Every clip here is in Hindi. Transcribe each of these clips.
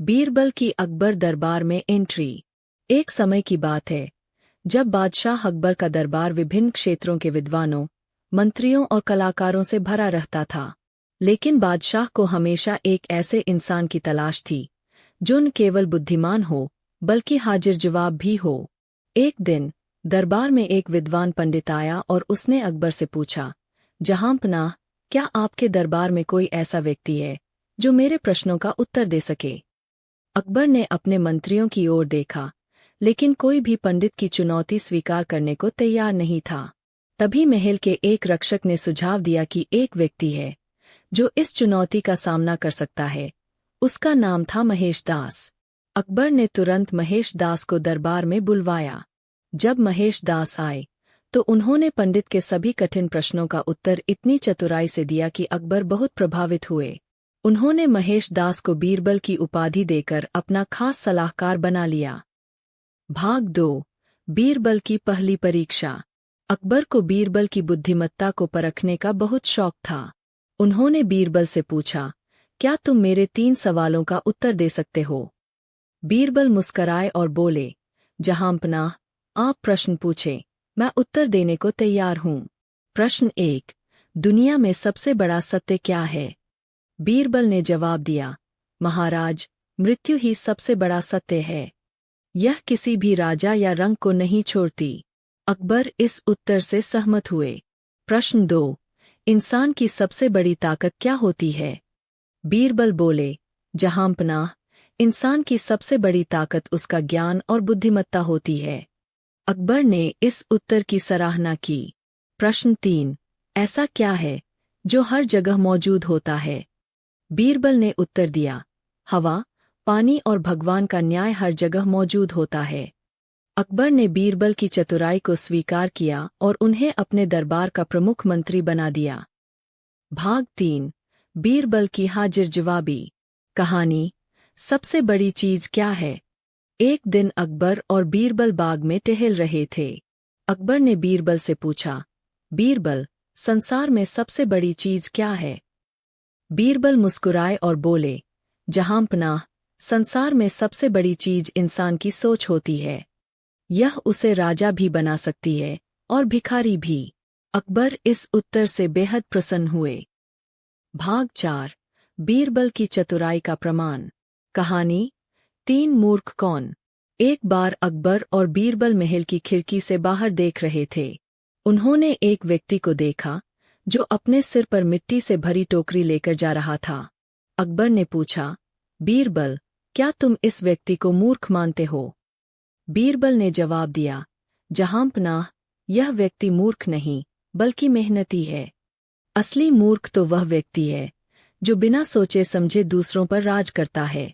बीरबल की अकबर दरबार में एंट्री। एक समय की बात है जब बादशाह अकबर का दरबार विभिन्न क्षेत्रों के विद्वानों, मंत्रियों और कलाकारों से भरा रहता था। लेकिन बादशाह को हमेशा एक ऐसे इंसान की तलाश थी जो न केवल बुद्धिमान हो बल्कि हाजिर जवाब भी हो। एक दिन दरबार में एक विद्वान पंडित आया और उसने अकबर से पूछा, जहांपनाह, क्या आपके दरबार में कोई ऐसा व्यक्ति है जो मेरे प्रश्नों का उत्तर दे सके? अकबर ने अपने मंत्रियों की ओर देखा, लेकिन कोई भी पंडित की चुनौती स्वीकार करने को तैयार नहीं था। तभी महल के एक रक्षक ने सुझाव दिया कि एक व्यक्ति है जो इस चुनौती का सामना कर सकता है। उसका नाम था महेश दास। अकबर ने तुरंत महेश दास को दरबार में बुलवाया। जब महेश दास आए तो उन्होंने पंडित के सभी कठिन प्रश्नों का उत्तर इतनी चतुराई से दिया कि अकबर बहुत प्रभावित हुए। उन्होंने महेश दास को बीरबल की उपाधि देकर अपना खास सलाहकार बना लिया। भाग 2। बीरबल की पहली परीक्षा। अकबर को बीरबल की बुद्धिमत्ता को परखने का बहुत शौक था। उन्होंने बीरबल से पूछा, क्या तुम मेरे 3 सवालों का उत्तर दे सकते हो? बीरबल मुस्कराए और बोले, जहांपनाह, आप प्रश्न पूछें, मैं उत्तर देने को तैयार हूँ। प्रश्न 1, दुनिया में सबसे बड़ा सत्य क्या है? बीरबल ने जवाब दिया, महाराज, मृत्यु ही सबसे बड़ा सत्य है। यह किसी भी राजा या रंग को नहीं छोड़ती। अकबर इस उत्तर से सहमत हुए। प्रश्न 2, इंसान की सबसे बड़ी ताकत क्या होती है? बीरबल बोले, जहांपनाह, इंसान की सबसे बड़ी ताकत उसका ज्ञान और बुद्धिमत्ता होती है। अकबर ने इस उत्तर की सराहना की। प्रश्न 3, ऐसा क्या है जो हर जगह मौजूद होता है? बीरबल ने उत्तर दिया, हवा, पानी और भगवान का न्याय हर जगह मौजूद होता है। अकबर ने बीरबल की चतुराई को स्वीकार किया और उन्हें अपने दरबार का प्रमुख मंत्री बना दिया। भाग 3, बीरबल की हाजिर जवाबी। कहानी, सबसे बड़ी चीज क्या है? एक दिन अकबर और बीरबल बाग में टहल रहे थे। अकबर ने बीरबल से पूछा, बीरबल, संसार में सबसे बड़ी चीज क्या है? बीरबल मुस्कुराए और बोले, जहांपनाह, संसार में सबसे बड़ी चीज इंसान की सोच होती है। यह उसे राजा भी बना सकती है और भिखारी भी। अकबर इस उत्तर से बेहद प्रसन्न हुए। भाग 4, बीरबल की चतुराई का प्रमाण। कहानी, 3 मूर्ख कौन। एक बार अकबर और बीरबल महल की खिड़की से बाहर देख रहे थे। उन्होंने एक व्यक्ति को देखा जो अपने सिर पर मिट्टी से भरी टोकरी लेकर जा रहा था। अकबर ने पूछा, बीरबल, क्या तुम इस व्यक्ति को मूर्ख मानते हो? बीरबल ने जवाब दिया, जहांपनाह, यह व्यक्ति मूर्ख नहीं बल्कि मेहनती है। असली मूर्ख तो वह व्यक्ति है जो बिना सोचे समझे दूसरों पर राज करता है।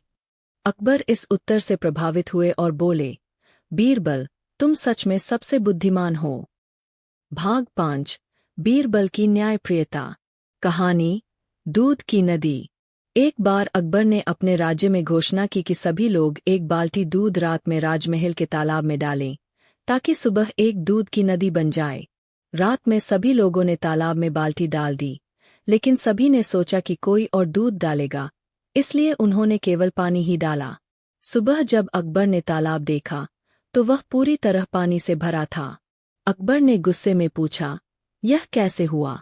अकबर इस उत्तर से प्रभावित हुए और बोले, बीरबल, तुम सच में सबसे बुद्धिमान हो। भाग 5, बीरबल की न्यायप्रियता। कहानी, दूध की नदी। एक बार अकबर ने अपने राज्य में घोषणा की कि सभी लोग एक बाल्टी दूध रात में राजमहल के तालाब में डालें ताकि सुबह एक दूध की नदी बन जाए। रात में सभी लोगों ने तालाब में बाल्टी डाल दी, लेकिन सभी ने सोचा कि कोई और दूध डालेगा, इसलिए उन्होंने केवल पानी ही डाला। सुबह जब अकबर ने तालाब देखा तो वह पूरी तरह पानी से भरा था। अकबर ने गुस्से में पूछा, यह कैसे हुआ?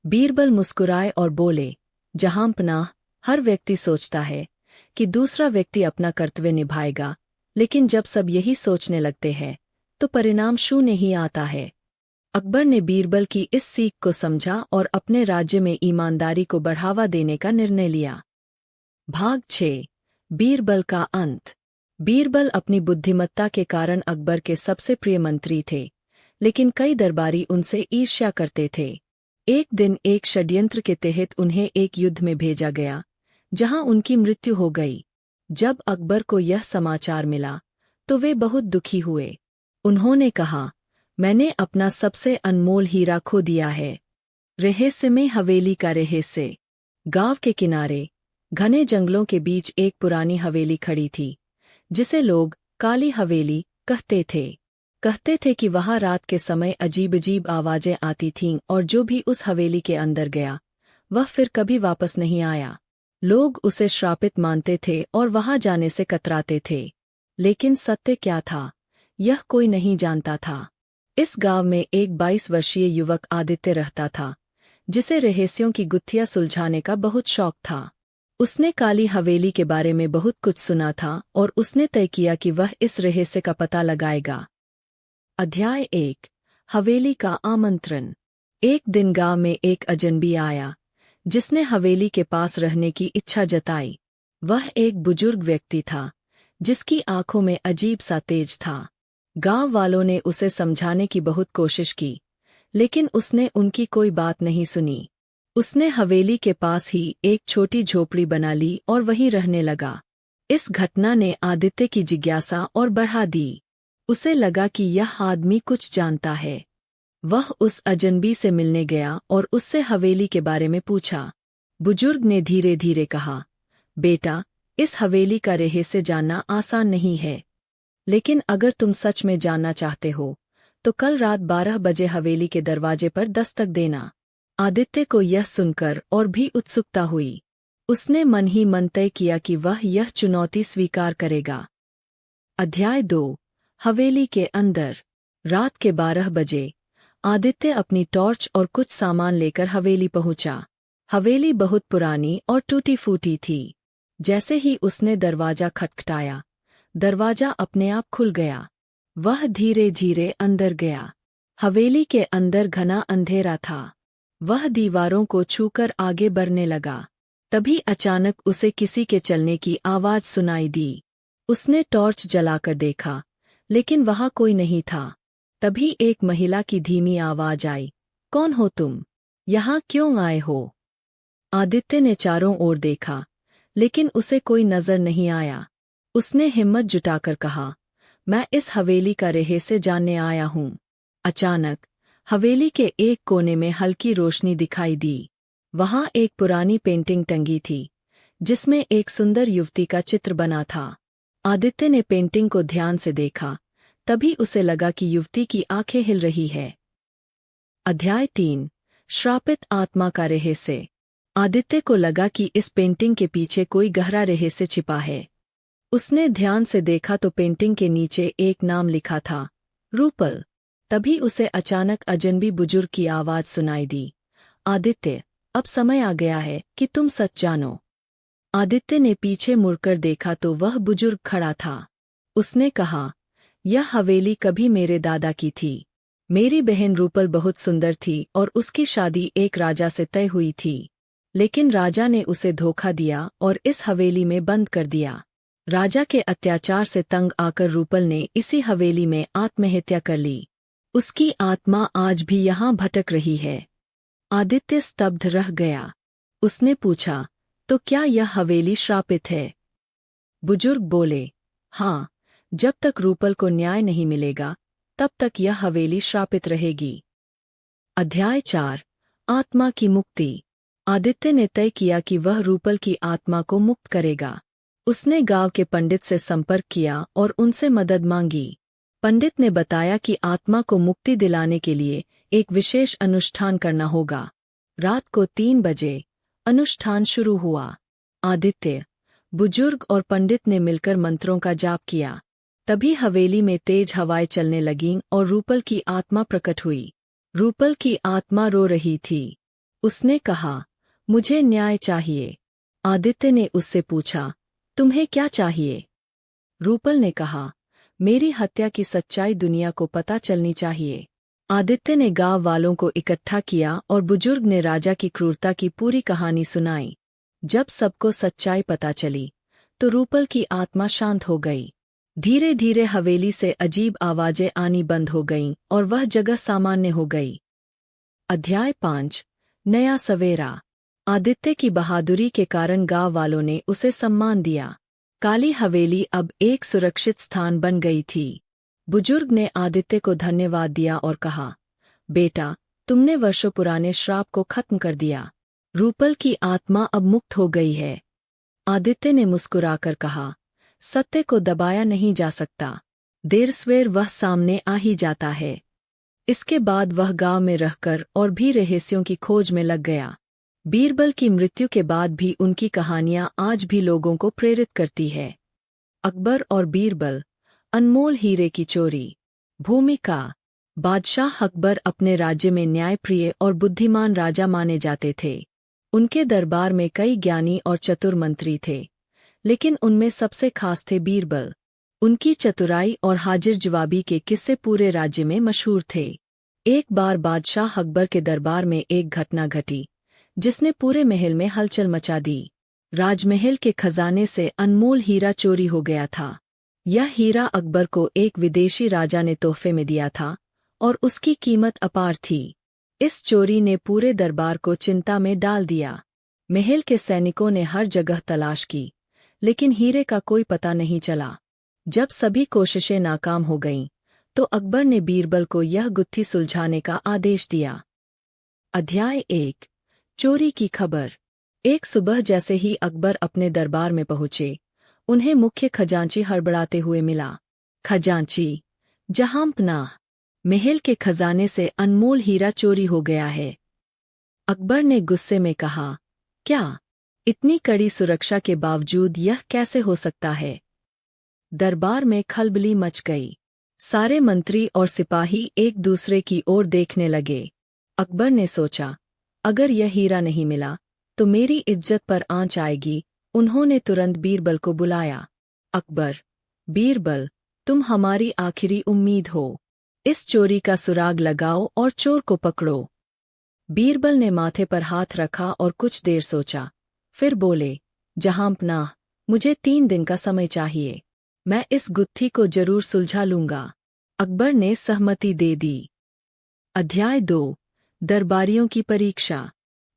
बीरबल मुस्कुराए और बोले, जहांपनाह, हर व्यक्ति सोचता है कि दूसरा व्यक्ति अपना कर्तव्य निभाएगा, लेकिन जब सब यही सोचने लगते हैं तो परिणाम शून्य ही आता है। अकबर ने बीरबल की इस सीख को समझा और अपने राज्य में ईमानदारी को बढ़ावा देने का निर्णय लिया। भाग 6, बीरबल का अंत। बीरबल अपनी बुद्धिमत्ता के कारण अकबर के सबसे प्रिय मंत्री थे, लेकिन कई दरबारी उनसे ईर्ष्या करते थे। एक दिन एक षड्यंत्र के तहत उन्हें एक युद्ध में भेजा गया, जहां उनकी मृत्यु हो गई। जब अकबर को यह समाचार मिला तो वे बहुत दुखी हुए। उन्होंने कहा, मैंने अपना सबसे अनमोल हीरा खो दिया है। रहस्यमय हवेली का रहस्य। गांव के किनारे घने जंगलों के बीच एक पुरानी हवेली खड़ी थी, जिसे लोग काली हवेली कहते थे। कहते थे कि वहां रात के समय अजीब अजीब आवाजें आती थीं और जो भी उस हवेली के अंदर गया वह फिर कभी वापस नहीं आया। लोग उसे श्रापित मानते थे और वहां जाने से कतराते थे। लेकिन सत्य क्या था, यह कोई नहीं जानता था। इस गांव में एक 22 वर्षीय युवक आदित्य रहता था, जिसे रहस्यों की गुत्थियां सुलझाने का बहुत शौक था। उसने काली हवेली के बारे में बहुत कुछ सुना था और उसने तय किया कि वह इस रहस्य का पता लगाएगा। अध्याय 1। हवेली का आमंत्रण। एक दिन गांव में एक अजनबी आया, जिसने हवेली के पास रहने की इच्छा जताई। वह एक बुजुर्ग व्यक्ति था, जिसकी आंखों में अजीब सा तेज था। गांव वालों ने उसे समझाने की बहुत कोशिश की, लेकिन उसने उनकी कोई बात नहीं सुनी। उसने हवेली के पास ही एक छोटी झोपड़ी बना ली और वहीं रहने लगा। इस घटना ने आदित्य की जिज्ञासा और बढ़ा दी। उसे लगा कि यह आदमी कुछ जानता है। वह उस अजनबी से मिलने गया और उससे हवेली के बारे में पूछा। बुजुर्ग ने धीरे धीरे कहा, बेटा, इस हवेली का रहस्य जानना आसान नहीं है, लेकिन अगर तुम सच में जानना चाहते हो तो कल रात 12 बजे हवेली के दरवाजे पर दस्तक देना। आदित्य को यह सुनकर और भी उत्सुकता हुई। उसने मन ही मन तय किया कि वह यह चुनौती स्वीकार करेगा। अध्याय 2। हवेली के अंदर। रात के 12 बजे आदित्य अपनी टॉर्च और कुछ सामान लेकर हवेली पहुंचा। हवेली बहुत पुरानी और टूटी फूटी थी। जैसे ही उसने दरवाजा खटखटाया, दरवाजा अपने आप खुल गया। वह धीरे धीरे अंदर गया। हवेली के अंदर घना अंधेरा था। वह दीवारों को छूकर आगे बढ़ने लगा। तभी अचानक उसे किसी के चलने की आवाज सुनाई दी। उसने टॉर्च जलाकर देखा, लेकिन वहां कोई नहीं था। तभी एक महिला की धीमी आवाज आई, कौन हो तुम? यहाँ क्यों आए हो? आदित्य ने चारों ओर देखा, लेकिन उसे कोई नजर नहीं आया। उसने हिम्मत जुटाकर कहा, मैं इस हवेली का रहस्य जानने आया हूँ। अचानक हवेली के एक कोने में हल्की रोशनी दिखाई दी। वहां एक पुरानी पेंटिंग टंगी थी, जिसमें एक सुंदर युवती का चित्र बना था। आदित्य ने पेंटिंग को ध्यान से देखा, तभी उसे लगा कि युवती की आंखें हिल रही है। अध्याय 3। श्रापित आत्मा का रहस्य। आदित्य को लगा कि इस पेंटिंग के पीछे कोई गहरा रहस्य छिपा है। उसने ध्यान से देखा तो पेंटिंग के नीचे एक नाम लिखा था, रूपल। तभी उसे अचानक अजनबी बुजुर्ग की आवाज सुनाई दी, आदित्य, अब समय आ गया है कि तुम सच जानो। आदित्य ने पीछे मुड़कर देखा तो वह बुजुर्ग खड़ा था। उसने कहा, यह हवेली कभी मेरे दादा की थी। मेरी बहन रूपल बहुत सुंदर थी और उसकी शादी एक राजा से तय हुई थी। लेकिन राजा ने उसे धोखा दिया और इस हवेली में बंद कर दिया। राजा के अत्याचार से तंग आकर रूपल ने इसी हवेली में आत्महत्या कर ली। उसकी आत्मा आज भी यहाँ भटक रही है। आदित्य स्तब्ध रह गया। उसने पूछा, तो क्या यह हवेली श्रापित है? बुजुर्ग बोले, हाँ, जब तक रूपल को न्याय नहीं मिलेगा, तब तक यह हवेली श्रापित रहेगी। अध्याय 4। आत्मा की मुक्ति। आदित्य ने तय किया कि वह रूपल की आत्मा को मुक्त करेगा। उसने गांव के पंडित से संपर्क किया और उनसे मदद मांगी। पंडित ने बताया कि आत्मा को मुक्ति दिलाने के लिए एक विशेष अनुष्ठान करना होगा। रात को 3 बजे अनुष्ठान शुरू हुआ। आदित्य, बुजुर्ग और पंडित ने मिलकर मंत्रों का जाप किया। तभी हवेली में तेज हवाएं चलने लगीं और रूपल की आत्मा प्रकट हुई। रूपल की आत्मा रो रही थी। उसने कहा, मुझे न्याय चाहिए। आदित्य ने उससे पूछा, तुम्हें क्या चाहिए? रूपल ने कहा, मेरी हत्या की सच्चाई दुनिया को पता चलनी चाहिए। आदित्य ने गांव वालों को इकट्ठा किया और बुजुर्ग ने राजा की क्रूरता की पूरी कहानी सुनाई। जब सबको सच्चाई पता चली, तो रूपल की आत्मा शांत हो गई। धीरे धीरे हवेली से अजीब आवाजें आनी बंद हो गईं और वह जगह सामान्य हो गई। अध्याय 5। नया सवेरा। आदित्य की बहादुरी के कारण गांव वालों ने उसे सम्मान दिया। काली हवेली अब एक सुरक्षित स्थान बन गई थी। बुजुर्ग ने आदित्य को धन्यवाद दिया और कहा, बेटा, तुमने वर्षों पुराने श्राप को खत्म कर दिया। रूपल की आत्मा अब मुक्त हो गई है। आदित्य ने मुस्कुराकर कहा, सत्य को दबाया नहीं जा सकता। देर सवेर वह सामने आ ही जाता है। इसके बाद वह गांव में रहकर और भी रहस्यों की खोज में लग गया। बीरबल की मृत्यु के बाद भी उनकी कहानियां आज भी लोगों को प्रेरित करती है। अकबर और बीरबल, अनमोल हीरे की चोरी। भूमिका। बादशाह अकबर अपने राज्य में न्यायप्रिय और बुद्धिमान राजा माने जाते थे। उनके दरबार में कई ज्ञानी और चतुर मंत्री थे, लेकिन उनमें सबसे खास थे बीरबल। उनकी चतुराई और हाजिर जवाबी के किस्से पूरे राज्य में मशहूर थे। एक बार बादशाह अकबर के दरबार में एक घटना घटी जिसने पूरे महल में हलचल मचा दी। राजमहल के खजाने से अनमोल हीरा चोरी हो गया था। यह हीरा अकबर को एक विदेशी राजा ने तोहफे में दिया था और उसकी कीमत अपार थी। इस चोरी ने पूरे दरबार को चिंता में डाल दिया। महल के सैनिकों ने हर जगह तलाश की, लेकिन हीरे का कोई पता नहीं चला। जब सभी कोशिशें नाकाम हो गईं, तो अकबर ने बीरबल को यह गुत्थी सुलझाने का आदेश दिया। अध्याय 1। चोरी की खबर। एक सुबह जैसे ही अकबर अपने दरबार में पहुंचे, उन्हें मुख्य खजांची हड़बड़ाते हुए मिला। खजांची, जहांपनाह, महल के खजाने से अनमोल हीरा चोरी हो गया है। अकबर ने गुस्से में कहा, क्या? इतनी कड़ी सुरक्षा के बावजूद यह कैसे हो सकता है? दरबार में खलबली मच गई। सारे मंत्री और सिपाही एक दूसरे की ओर देखने लगे। अकबर ने सोचा, अगर यह हीरा नहीं मिला तो मेरी इज्जत पर आंच आएगी। उन्होंने तुरंत बीरबल को बुलाया। अकबर, बीरबल, तुम हमारी आखिरी उम्मीद हो। इस चोरी का सुराग लगाओ और चोर को पकड़ो। बीरबल ने माथे पर हाथ रखा और कुछ देर सोचा, फिर बोले, जहांपनाह, मुझे 3 दिन का समय चाहिए। मैं इस गुत्थी को जरूर सुलझा लूंगा। अकबर ने सहमति दे दी। अध्याय 2। दरबारियों की परीक्षा।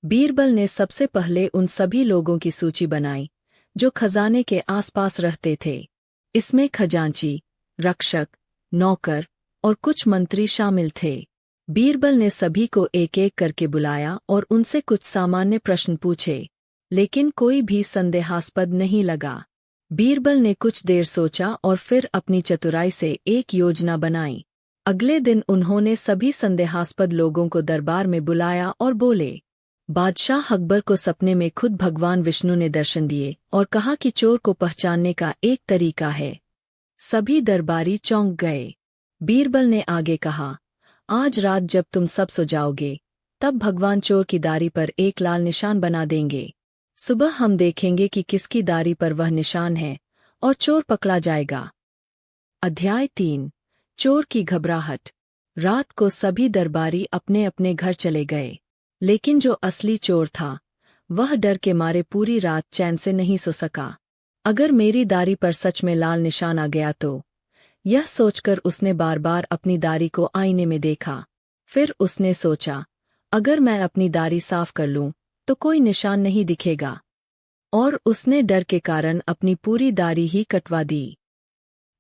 बीरबल ने सबसे पहले उन सभी लोगों की सूची बनाई जो खजाने के आसपास रहते थे। इसमें खजांची, रक्षक, नौकर और कुछ मंत्री शामिल थे। बीरबल ने सभी को एक-एक करके बुलाया और उनसे कुछ सामान्य प्रश्न पूछे, लेकिन कोई भी संदेहास्पद नहीं लगा। बीरबल ने कुछ देर सोचा और फिर अपनी चतुराई से एक योजना बनाई। अगले दिन उन्होंने सभी संदेहास्पद लोगों को दरबार में बुलाया और बोले, बादशाह अकबर को सपने में खुद भगवान विष्णु ने दर्शन दिए और कहा कि चोर को पहचानने का एक तरीका है। सभी दरबारी चौंक गए। बीरबल ने आगे कहा, आज रात जब तुम सब सो जाओगे, तब भगवान चोर की दाढ़ी पर एक लाल निशान बना देंगे। सुबह हम देखेंगे कि किसकी दाढ़ी पर वह निशान है और चोर पकड़ा जाएगा। अध्याय 3। चोर की घबराहट। रात को सभी दरबारी अपने अपने घर चले गए, लेकिन जो असली चोर था, वह डर के मारे पूरी रात चैन से नहीं सो सका। अगर मेरी दाढ़ी पर सच में लाल निशान आ गया तो? यह सोचकर उसने बार बार अपनी दाढ़ी को आईने में देखा। फिर उसने सोचा, अगर मैं अपनी दाढ़ी साफ कर लूं तो कोई निशान नहीं दिखेगा। और उसने डर के कारण अपनी पूरी दाढ़ी ही कटवा दी।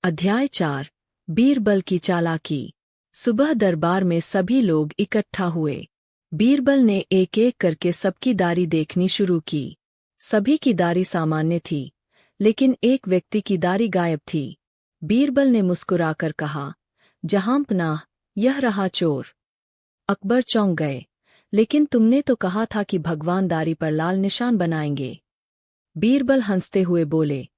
अध्याय 4। बीरबल की चालाकी। सुबह दरबार में सभी लोग इकट्ठा हुए। बीरबल ने एक-एक करके सबकी दाढ़ी देखनी शुरू की। सभी की दाढ़ी सामान्य थी, लेकिन एक व्यक्ति की दाढ़ी गायब थी। बीरबल ने मुस्कुराकर कहा, जहांपनाह, यह रहा चोर। अकबर चौंक गए, लेकिन तुमने तो कहा था कि भगवान दाढ़ी पर लाल निशान बनाएंगे। बीरबल हंसते हुए बोले,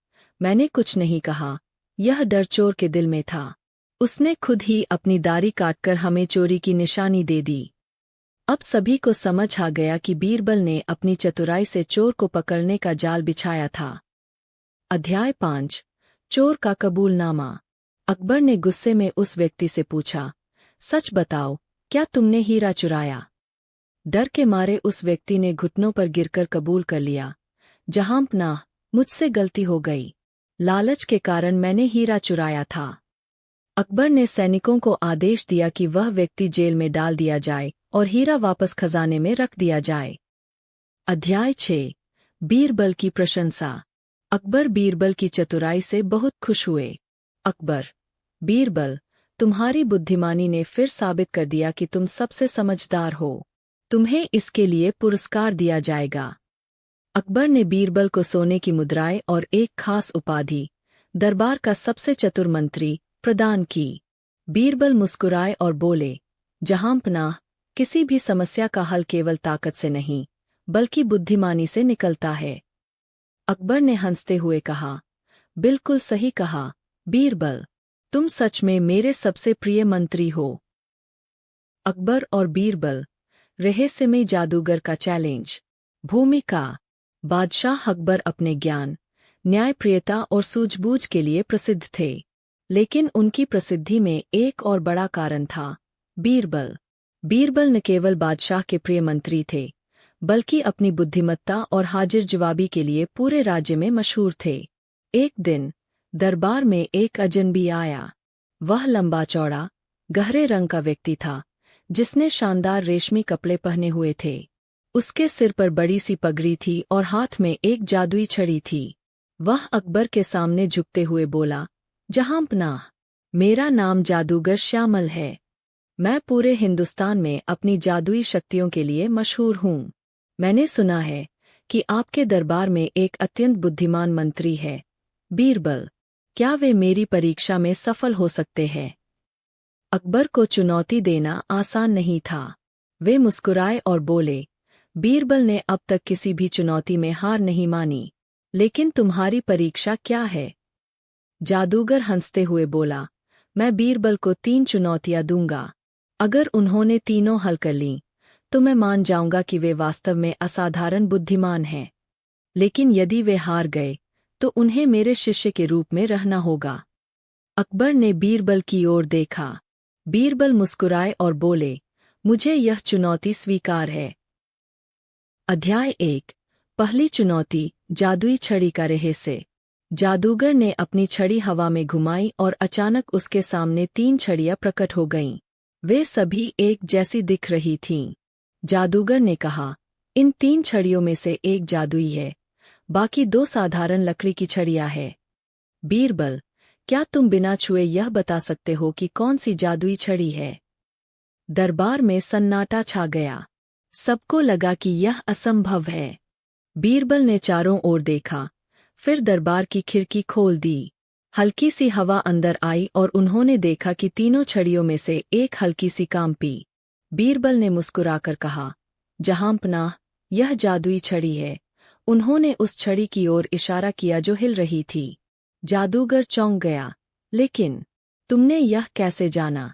मैंने कुछ नहीं कहा, यह डर चोर के दिल में था। उसने खुद ही अपनी दाढ़ी काटकर हमें चोरी की निशानी दे दी। अब सभी को समझ आ गया कि बीरबल ने अपनी चतुराई से चोर को पकड़ने का जाल बिछाया था। अध्याय 5। चोर का कबूलनामा। अकबर ने गुस्से में उस व्यक्ति से पूछा, सच बताओ, क्या तुमने हीरा चुराया? डर के मारे उस व्यक्ति ने घुटनों पर गिरकर कबूल कर लिया, जहांपनाह, मुझसे गलती हो गई। लालच के कारण मैंने हीरा चुराया था। अकबर ने सैनिकों को आदेश दिया कि वह व्यक्ति जेल में डाल दिया जाए और हीरा वापस खजाने में रख दिया जाए। अध्याय 6। बीरबल की प्रशंसा। अकबर बीरबल की चतुराई से बहुत खुश हुए। अकबर, बीरबल, तुम्हारी बुद्धिमानी ने फिर साबित कर दिया कि तुम सबसे समझदार हो। तुम्हें इसके लिए पुरस्कार दिया जाएगा। अकबर ने बीरबल को सोने की मुद्राएं और एक खास उपाधि, दरबार का सबसे चतुर मंत्री, प्रदान की। बीरबल मुस्कुराए और बोले, जहांपनाह, किसी भी समस्या का हल केवल ताकत से नहीं, बल्कि बुद्धिमानी से निकलता है। अकबर ने हंसते हुए कहा, बिल्कुल सही कहा, बीरबल, तुम सच में मेरे सबसे प्रिय मंत्री हो। अकबर और बीरबल, रहस्यमय जादूगर का चैलेंज। भूमिका। बादशाह अकबर अपने ज्ञान, न्यायप्रियता और सूझबूझ के लिए प्रसिद्ध थे। लेकिन उनकी प्रसिद्धि में एक और बड़ा कारण था, बीरबल। बीरबल न केवल बादशाह के प्रिय मंत्री थे, बल्कि अपनी बुद्धिमत्ता और हाजिर जवाबी के लिए पूरे राज्य में मशहूर थे। एक दिन दरबार में एक अजनबी आया। वह लंबा चौड़ा, गहरे रंग का व्यक्ति था, जिसने शानदार रेशमी कपड़े पहने हुए थे। उसके सिर पर बड़ी सी पगड़ी थी और हाथ में एक जादुई छड़ी थी। वह अकबर के सामने झुकते हुए बोला, जहांपनाह, मेरा नाम जादूगर श्यामल है। मैं पूरे हिंदुस्तान में अपनी जादुई शक्तियों के लिए मशहूर हूँ। मैंने सुना है कि आपके दरबार में एक अत्यंत बुद्धिमान मंत्री है, बीरबल। क्या वे मेरी परीक्षा में सफल हो सकते हैं? अकबर को चुनौती देना आसान नहीं था। वे मुस्कुराए और बोले, बीरबल ने अब तक किसी भी चुनौती में हार नहीं मानी, लेकिन तुम्हारी परीक्षा क्या है? जादूगर हंसते हुए बोला, मैं बीरबल को 3 चुनौतियां दूंगा। अगर उन्होंने तीनों हल कर लीं, तो मैं मान जाऊंगा कि वे वास्तव में असाधारण बुद्धिमान हैं। लेकिन यदि वे हार गए, तो उन्हें मेरे शिष्य के रूप में रहना होगा। अकबर ने बीरबल की ओर देखा। बीरबल मुस्कुराए और बोले, मुझे यह चुनौती स्वीकार है। अध्याय 1। पहली चुनौती, जादुई छड़ी का रहस्य। जादूगर ने अपनी छड़ी हवा में घुमाई और अचानक उसके सामने 3 छड़ियां प्रकट हो गईं। वे सभी एक जैसी दिख रही थीं। जादूगर ने कहा, इन 3 छड़ियों में से एक जादुई है, बाकी 2 साधारण लकड़ी की छड़ियां हैं। बीरबल, क्या तुम बिना छुए यह बता सकते हो कि कौन सी जादुई छड़ी है? दरबार में सन्नाटा छा गया। सबको लगा कि यह असंभव है। बीरबल ने चारों ओर देखा, फिर दरबार की खिड़की खोल दी। हल्की सी हवा अंदर आई और उन्होंने देखा कि तीनों छड़ियों में से एक हल्की सी कांपी। बीरबल ने मुस्कुराकर कहा, जहांपनाह, यह जादुई छड़ी है। उन्होंने उस छड़ी की ओर इशारा किया जो हिल रही थी। जादूगर चौंक गया, लेकिन तुमने यह कैसे जाना?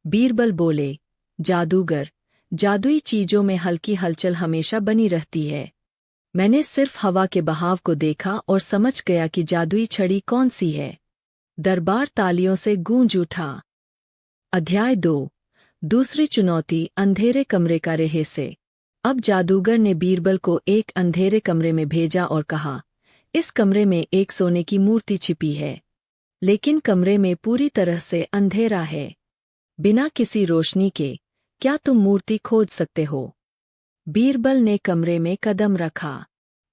बीरबल बोले, जादूगर, जादुई चीजों में हल्की हलचल हमेशा बनी रहती है। मैंने सिर्फ हवा के बहाव को देखा और समझ गया कि जादुई छड़ी कौन सी है। दरबार तालियों से गूंज उठा। अध्याय 2। दूसरी चुनौती, अंधेरे कमरे का रहस्य। अब जादूगर ने बीरबल को एक अंधेरे कमरे में भेजा और कहा, इस कमरे में एक सोने की मूर्ति छिपी है, लेकिन कमरे में पूरी तरह से अंधेरा है। बिना किसी रोशनी के क्या तुम मूर्ति खोज सकते हो? बीरबल ने कमरे में कदम रखा।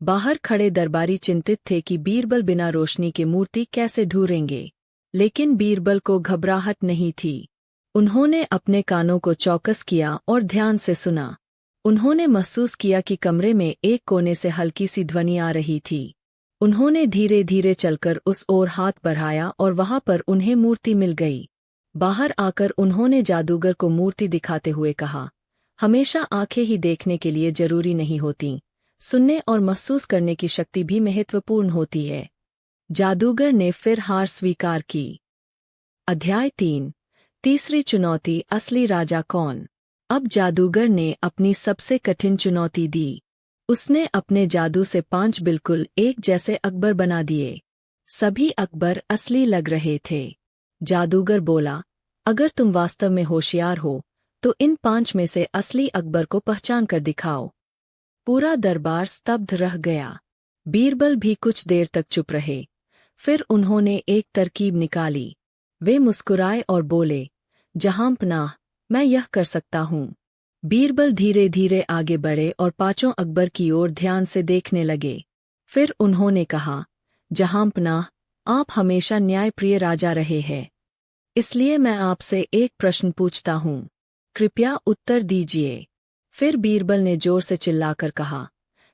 बाहर खड़े दरबारी चिंतित थे कि बीरबल बिना रोशनी के मूर्ति कैसे ढूंढेंगे, लेकिन बीरबल को घबराहट नहीं थी। उन्होंने अपने कानों को चौकस किया और ध्यान से सुना। उन्होंने महसूस किया कि कमरे में एक कोने से हल्की सी ध्वनि आ रही थी। उन्होंने धीरे धीरे चलकर उस ओर हाथ बढ़ाया और वहां पर उन्हें मूर्ति मिल गई। बाहर आकर उन्होंने जादूगर को मूर्ति दिखाते हुए कहा, हमेशा आंखें ही देखने के लिए जरूरी नहीं होती, सुनने और महसूस करने की शक्ति भी महत्वपूर्ण होती है। जादूगर ने फिर हार स्वीकार की। अध्याय 3। तीसरी चुनौती, असली राजा कौन? अब जादूगर ने अपनी सबसे कठिन चुनौती दी। उसने अपने जादू से 5 बिल्कुल एक जैसे अकबर बना दिए। सभी अकबर असली लग रहे थे। जादूगर बोला, अगर तुम वास्तव में होशियार हो, तो इन 5 में से असली अकबर को पहचान कर दिखाओ। पूरा दरबार स्तब्ध रह गया। बीरबल भी कुछ देर तक चुप रहे। फिर उन्होंने एक तरकीब निकाली। वे मुस्कुराए और बोले, जहांपनाह, मैं यह कर सकता हूँ। बीरबल धीरे धीरे आगे बढ़े और 5 अकबर की ओर ध्यान से देखने लगे। फिर उन्होंने कहा, जहांपनाह, आप हमेशा न्यायप्रिय राजा रहे हैं, इसलिए मैं आपसे एक प्रश्न पूछता हूँ, कृपया उत्तर दीजिए। फिर बीरबल ने जोर से चिल्लाकर कहा,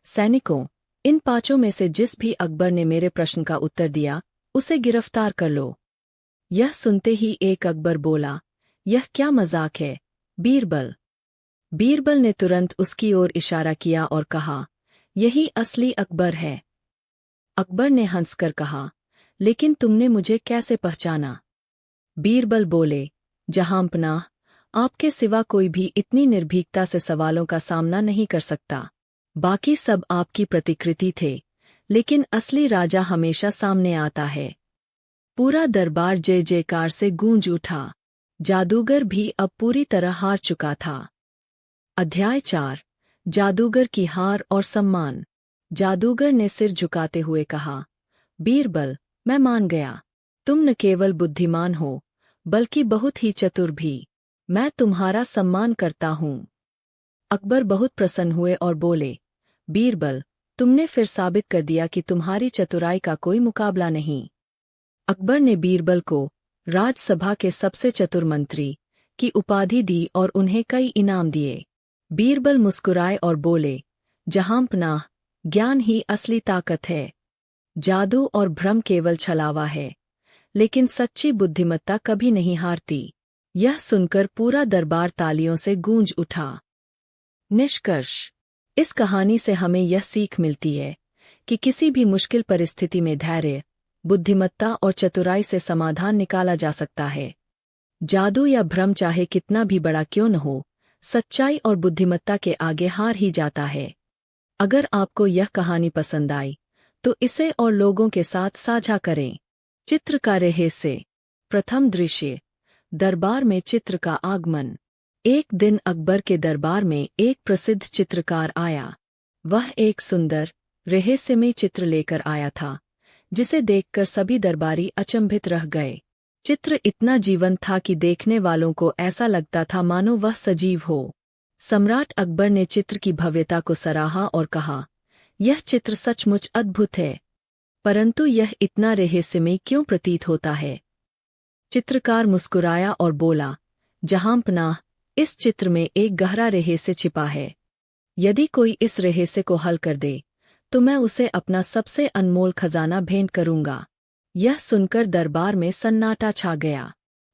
सैनिकों, इन 5 में से जिस भी अकबर ने मेरे प्रश्न का उत्तर दिया, उसे गिरफ्तार कर लो। यह सुनते ही एक अकबर बोला, यह क्या मजाक है, बीरबल? बीरबल ने तुरंत उसकी ओर इशारा किया और कहा, यही असली अकबर है। अकबर ने हंसकर कहा, लेकिन तुमने मुझे कैसे पहचाना? बीरबल बोले, जहांपनाह, आपके सिवा कोई भी इतनी निर्भीकता से सवालों का सामना नहीं कर सकता। बाकी सब आपकी प्रतिकृति थे, लेकिन असली राजा हमेशा सामने आता है। पूरा दरबार जय जयकार से गूंज उठा। जादूगर भी अब पूरी तरह हार चुका था। अध्याय 4। जादूगर की हार और सम्मान। जादूगर ने सिर झुकाते हुए कहा, बीरबल, मैं मान गया। तुम न केवल बुद्धिमान हो, बल्कि बहुत ही चतुर भी। मैं तुम्हारा सम्मान करता हूँ। अकबर बहुत प्रसन्न हुए और बोले, बीरबल, तुमने फिर साबित कर दिया कि तुम्हारी चतुराई का कोई मुकाबला नहीं। अकबर ने बीरबल को राजसभा के सबसे चतुर मंत्री की उपाधि दी और उन्हें कई इनाम दिए। बीरबल मुस्कुराए और बोले, जहांपनाह, ज्ञान ही असली ताकत है। जादू और भ्रम केवल छलावा है, लेकिन सच्ची बुद्धिमत्ता कभी नहीं हारती। यह सुनकर पूरा दरबार तालियों से गूंज उठा। निष्कर्ष। इस कहानी से हमें यह सीख मिलती है कि किसी भी मुश्किल परिस्थिति में धैर्य, बुद्धिमत्ता और चतुराई से समाधान निकाला जा सकता है। जादू या भ्रम चाहे कितना भी बड़ा क्यों न हो, सच्चाई और बुद्धिमत्ता के आगे हार ही जाता है। अगर आपको यह कहानी पसंद आई, तो इसे और लोगों के साथ साझा करें। चित्र का रहस्य। प्रथम दृश्य। दरबार में चित्र का आगमन। एक दिन अकबर के दरबार में एक प्रसिद्ध चित्रकार आया। वह एक सुंदर, रहस्यमय चित्र लेकर आया था, जिसे देखकर सभी दरबारी अचंभित रह गए। चित्र इतना जीवंत था कि देखने वालों को ऐसा लगता था मानो वह सजीव हो। सम्राट अकबर ने चित्र की भव्यता को सराहा और कहा, यह चित्र सचमुच अद्भुत है, परंतु यह इतना रहस्यमय क्यों प्रतीत होता है? चित्रकार मुस्कुराया और बोला, जहांपनाह, इस चित्र में एक गहरा रहस्य छिपा है। यदि कोई इस रहस्य को हल कर दे, तो मैं उसे अपना सबसे अनमोल खजाना भेंट करूंगा। यह सुनकर दरबार में सन्नाटा छा गया।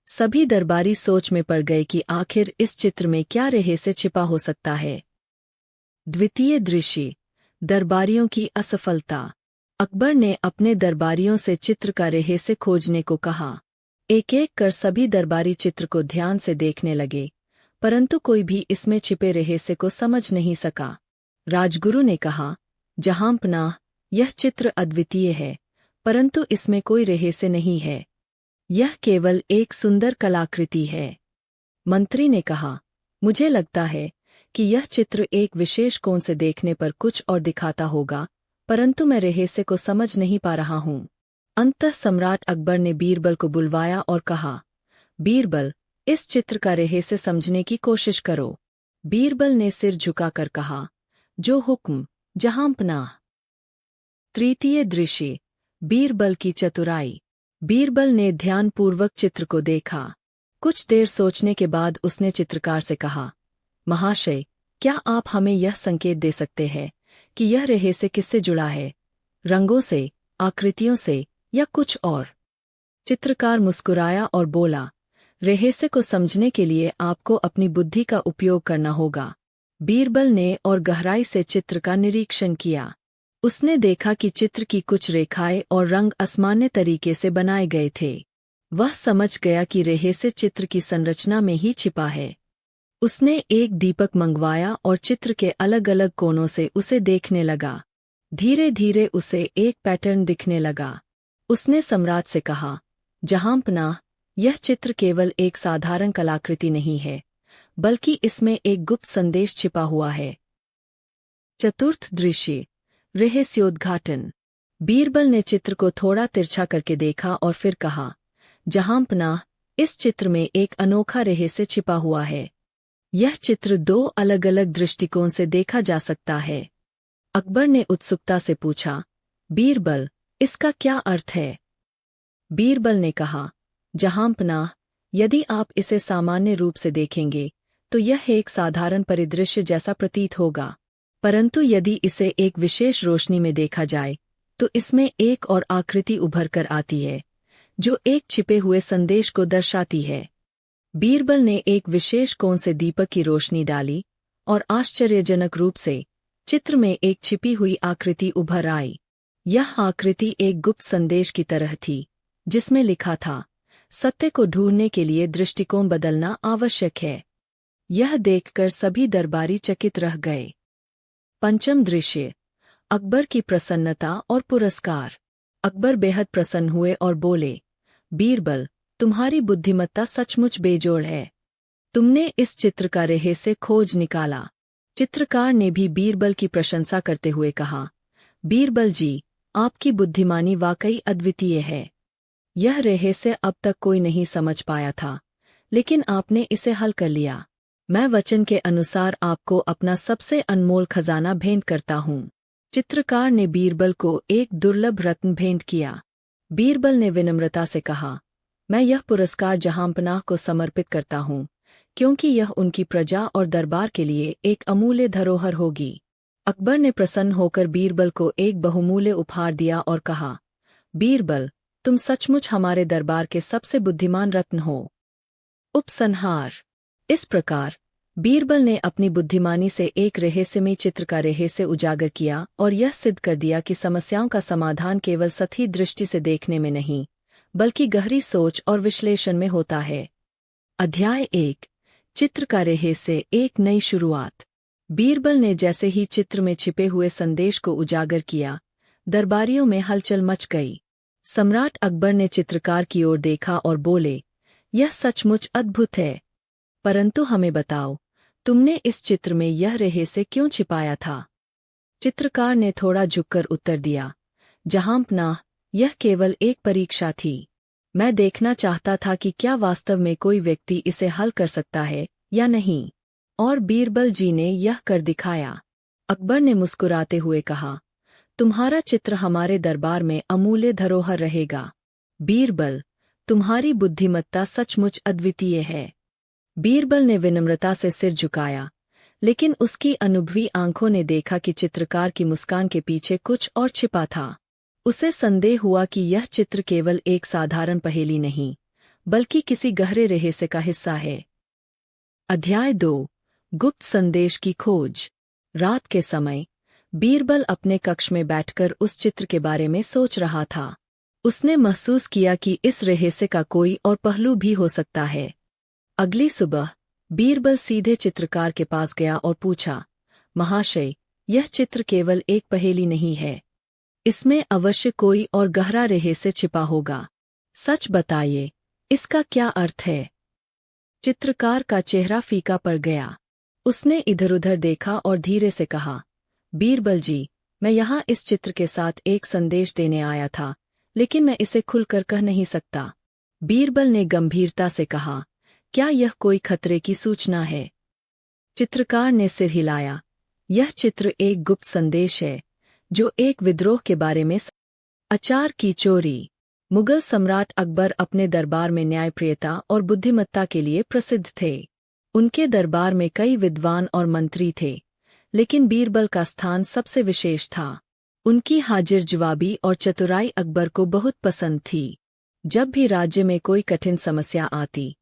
सभी दरबारी सोच में पड़ गए कि आखिर इस चित्र में क्या रहस्य छिपा हो सकता है। द्वितीय दृश्य। दरबारियों की असफलता। अकबर ने अपने दरबारियों से चित्र का रहस्य खोजने को कहा। एक एक कर सभी दरबारी चित्र को ध्यान से देखने लगे, परंतु कोई भी इसमें छिपे रहस्य को समझ नहीं सका। राजगुरु ने कहा, जहांपनाह, यह चित्र अद्वितीय है, परंतु इसमें कोई रहस्य नहीं है। यह केवल एक सुंदर कलाकृति है। मंत्री ने कहा, मुझे लगता है कि यह चित्र एक विशेष कोण से देखने पर कुछ और दिखाता होगा, परंतु मैं रहस्य को समझ नहीं पा रहा हूँ। अंततः सम्राट अकबर ने बीरबल को बुलवाया और कहा, बीरबल, इस चित्र का रहस्य समझने की कोशिश करो। बीरबल ने सिर झुकाकर कहा, जो हुक्म, जहांपनाह। तृतीय दृश्य। बीरबल की चतुराई। बीरबल ने ध्यानपूर्वक चित्र को देखा। कुछ देर सोचने के बाद उसने चित्रकार से कहा, महाशय, क्या आप हमें यह संकेत दे सकते हैं कि यह रहस्य किससे जुड़ा है? रंगों से, आकृतियों से या कुछ और? चित्रकार मुस्कुराया और बोला, रहस्य को समझने के लिए आपको अपनी बुद्धि का उपयोग करना होगा। बीरबल ने और गहराई से चित्र का निरीक्षण किया। उसने देखा कि चित्र की कुछ रेखाएं और रंग असामान्य तरीके से बनाए गए थे। वह समझ गया कि रहस्य चित्र की संरचना में ही छिपा है। उसने एक दीपक मंगवाया और चित्र के अलग अलग कोनों से उसे देखने लगा। धीरे धीरे उसे एक पैटर्न दिखने लगा। उसने सम्राट से कहा, जहांपनाह, यह चित्र केवल एक साधारण कलाकृति नहीं है, बल्कि इसमें एक गुप्त संदेश छिपा हुआ है। चतुर्थ दृश्य। रहस्योद्घाटन। बीरबल ने चित्र को थोड़ा तिरछा करके देखा और फिर कहा, जहांपनाह, इस चित्र में एक अनोखा रहस्य छिपा हुआ है। यह चित्र दो अलग अलग दृष्टिकोण से देखा जा सकता है। अकबर ने उत्सुकता से पूछा, बीरबल, इसका क्या अर्थ है? बीरबल ने कहा, जहांपनाह, यदि आप इसे सामान्य रूप से देखेंगे तो यह एक साधारण परिदृश्य जैसा प्रतीत होगा, परंतु यदि इसे एक विशेष रोशनी में देखा जाए तो इसमें एक और आकृति उभर कर आती है, जो एक छिपे हुए संदेश को दर्शाती है। बीरबल ने एक विशेष कोण से दीपक की रोशनी डाली और आश्चर्यजनक रूप से चित्र में एक छिपी हुई आकृति उभर आई। यह आकृति एक गुप्त संदेश की तरह थी, जिसमें लिखा था, सत्य को ढूंढने के लिए दृष्टिकोण बदलना आवश्यक है। यह देखकर सभी दरबारी चकित रह गए। पंचम दृश्य, अकबर की प्रसन्नता और पुरस्कार। अकबर बेहद प्रसन्न हुए और बोले, बीरबल, तुम्हारी बुद्धिमत्ता सचमुच बेजोड़ है। तुमने इस चित्र का रहस्य खोज निकाला। चित्रकार ने भी बीरबल की प्रशंसा करते हुए कहा, बीरबल जी, आपकी बुद्धिमानी वाकई अद्वितीय है। यह रहस्य अब तक कोई नहीं समझ पाया था, लेकिन आपने इसे हल कर लिया। मैं वचन के अनुसार आपको अपना सबसे अनमोल खजाना भेंट करता हूँ। चित्रकार ने बीरबल को एक दुर्लभ रत्न भेंट किया। बीरबल ने विनम्रता से कहा, मैं यह पुरस्कार जहांपनाह को समर्पित करता हूँ, क्योंकि यह उनकी प्रजा और दरबार के लिए एक अमूल्य धरोहर होगी। अकबर ने प्रसन्न होकर बीरबल को एक बहुमूल्य उपहार दिया और कहा, बीरबल, तुम सचमुच हमारे दरबार के सबसे बुद्धिमान रत्न हो। उपसंहार। इस प्रकार बीरबल ने अपनी बुद्धिमानी से एक रहस्यमय चित्र का रहस्य उजागर किया और यह सिद्ध कर दिया कि समस्याओं का समाधान केवल सतही दृष्टि से देखने में नहीं, बल्कि गहरी सोच और विश्लेषण में होता है। अध्याय 1, चित्र का रहस्य, एक नई शुरुआत। बीरबल ने जैसे ही चित्र में छिपे हुए संदेश को उजागर किया, दरबारियों में हलचल मच गई। सम्राट अकबर ने चित्रकार की ओर देखा और बोले, यह सचमुच अद्भुत है, परंतु हमें बताओ, तुमने इस चित्र में यह रहस्य क्यों छिपाया था? चित्रकार ने थोड़ा झुककर उत्तर दिया, जहांपनाह, यह केवल एक परीक्षा थी। मैं देखना चाहता था कि क्या वास्तव में कोई व्यक्ति इसे हल कर सकता है या नहीं। और बीरबल जी ने यह कर दिखाया। अकबर ने मुस्कुराते हुए कहा, तुम्हारा चित्र हमारे दरबार में अमूल्य धरोहर रहेगा। बीरबल, तुम्हारी बुद्धिमत्ता सचमुच अद्वितीय है। बीरबल ने विनम्रता से सिर झुकाया, लेकिन उसकी अनुभवी आंखों ने देखा कि चित्रकार की मुस्कान के पीछे कुछ और छिपा था। उसे संदेह हुआ कि यह चित्र केवल एक साधारण पहेली नहीं, बल्कि किसी गहरे रहस्य का हिस्सा है। अध्याय 2, गुप्त संदेश की खोज। रात के समय बीरबल अपने कक्ष में बैठकर उस चित्र के बारे में सोच रहा था। उसने महसूस किया कि इस रहस्य का कोई और पहलू भी हो सकता है। अगली सुबह बीरबल सीधे चित्रकार के पास गया और पूछा, महाशय, यह चित्र केवल एक पहेली नहीं है। इसमें अवश्य कोई और गहरा रहस्य छिपा होगा। सच बताइए, इसका क्या अर्थ है? चित्रकार का चेहरा फीका पड़ गया। उसने इधर-उधर देखा और धीरे से कहा, बीरबल जी, मैं यहाँ इस चित्र के साथ एक संदेश देने आया था, लेकिन मैं इसे खुलकर कह नहीं सकता। बीरबल ने गंभीरता से कहा, क्या यह कोई खतरे की सूचना है? चित्रकार ने सिर हिलाया। यह चित्र एक गुप्त संदेश है, जो एक विद्रोह के बारे में। अचार की चोरी। मुगल सम्राट अकबर अपने दरबार में न्यायप्रियता और बुद्धिमत्ता के लिए प्रसिद्ध थे। उनके दरबार में कई विद्वान और मंत्री थे, लेकिन बीरबल का स्थान सबसे विशेष था। उनकी हाजिर जवाबी और चतुराई अकबर को बहुत पसंद थी। जब भी राज्य में कोई कठिन समस्या आती,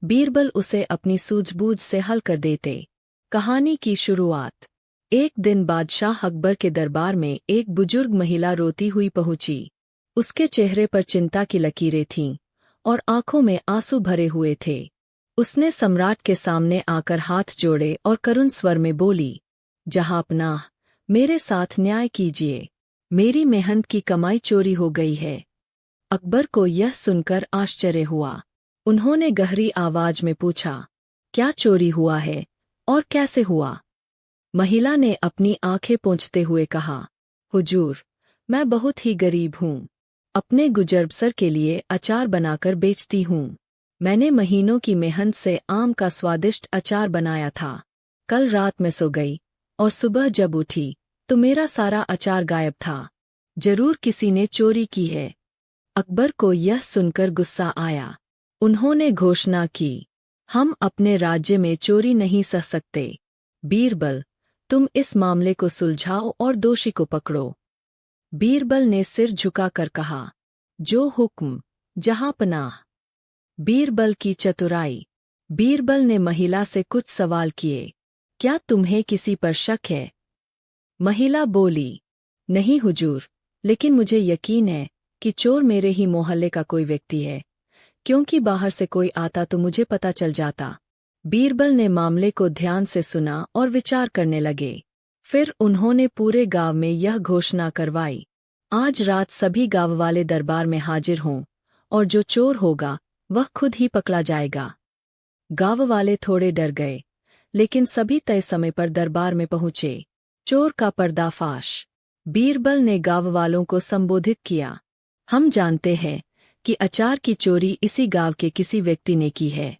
बीरबल उसे अपनी सूझबूझ से हल कर देते। कहानी की शुरुआत। एक दिन बादशाह अकबर के दरबार में एक बुजुर्ग महिला रोती हुई पहुंची। उसके चेहरे पर चिंता की लकीरें थीं और आंखों में आंसू भरे हुए थे। उसने सम्राट के सामने आकर हाथ जोड़े और करुण स्वर में बोली, जहांपनाह, मेरे साथ न्याय कीजिए। मेरी मेहनत की कमाई चोरी हो गई है। अकबर को यह सुनकर आश्चर्य हुआ। उन्होंने गहरी आवाज में पूछा, क्या चोरी हुआ है और कैसे हुआ? महिला ने अपनी आंखें पोंछते हुए कहा, हुजूर, मैं बहुत ही गरीब हूँ। अपने गुजर-बसर के लिए अचार बनाकर बेचती हूँ। मैंने महीनों की मेहनत से आम का स्वादिष्ट अचार बनाया था। कल रात मैं सो गई और सुबह जब उठी तो मेरा सारा अचार गायब था। जरूर किसी ने चोरी की है। अकबर को यह सुनकर गुस्सा आया। उन्होंने घोषणा की, हम अपने राज्य में चोरी नहीं सह सकते। बीरबल, तुम इस मामले को सुलझाओ और दोषी को पकड़ो। बीरबल ने सिर झुकाकर कहा, जो हुक्म, जहांपनाह। बीरबल की चतुराई। बीरबल ने महिला से कुछ सवाल किए। क्या तुम्हें किसी पर शक है? महिला बोली, नहीं हुजूर, लेकिन मुझे यकीन है कि चोर मेरे ही मोहल्ले का कोई व्यक्ति है, क्योंकि बाहर से कोई आता तो मुझे पता चल जाता। बीरबल ने मामले को ध्यान से सुना और विचार करने लगे। फिर उन्होंने पूरे गांव में यह घोषणा करवाई, आज रात सभी गांव वाले दरबार में हाजिर हों, और जो चोर होगा वह खुद ही पकड़ा जाएगा। गांव वाले थोड़े डर गए, लेकिन सभी तय समय पर दरबार में पहुंचे। चोर का पर्दाफाश। बीरबल ने गांव वालों को संबोधित किया, हम जानते हैं कि अचार की चोरी इसी गांव के किसी व्यक्ति ने की है।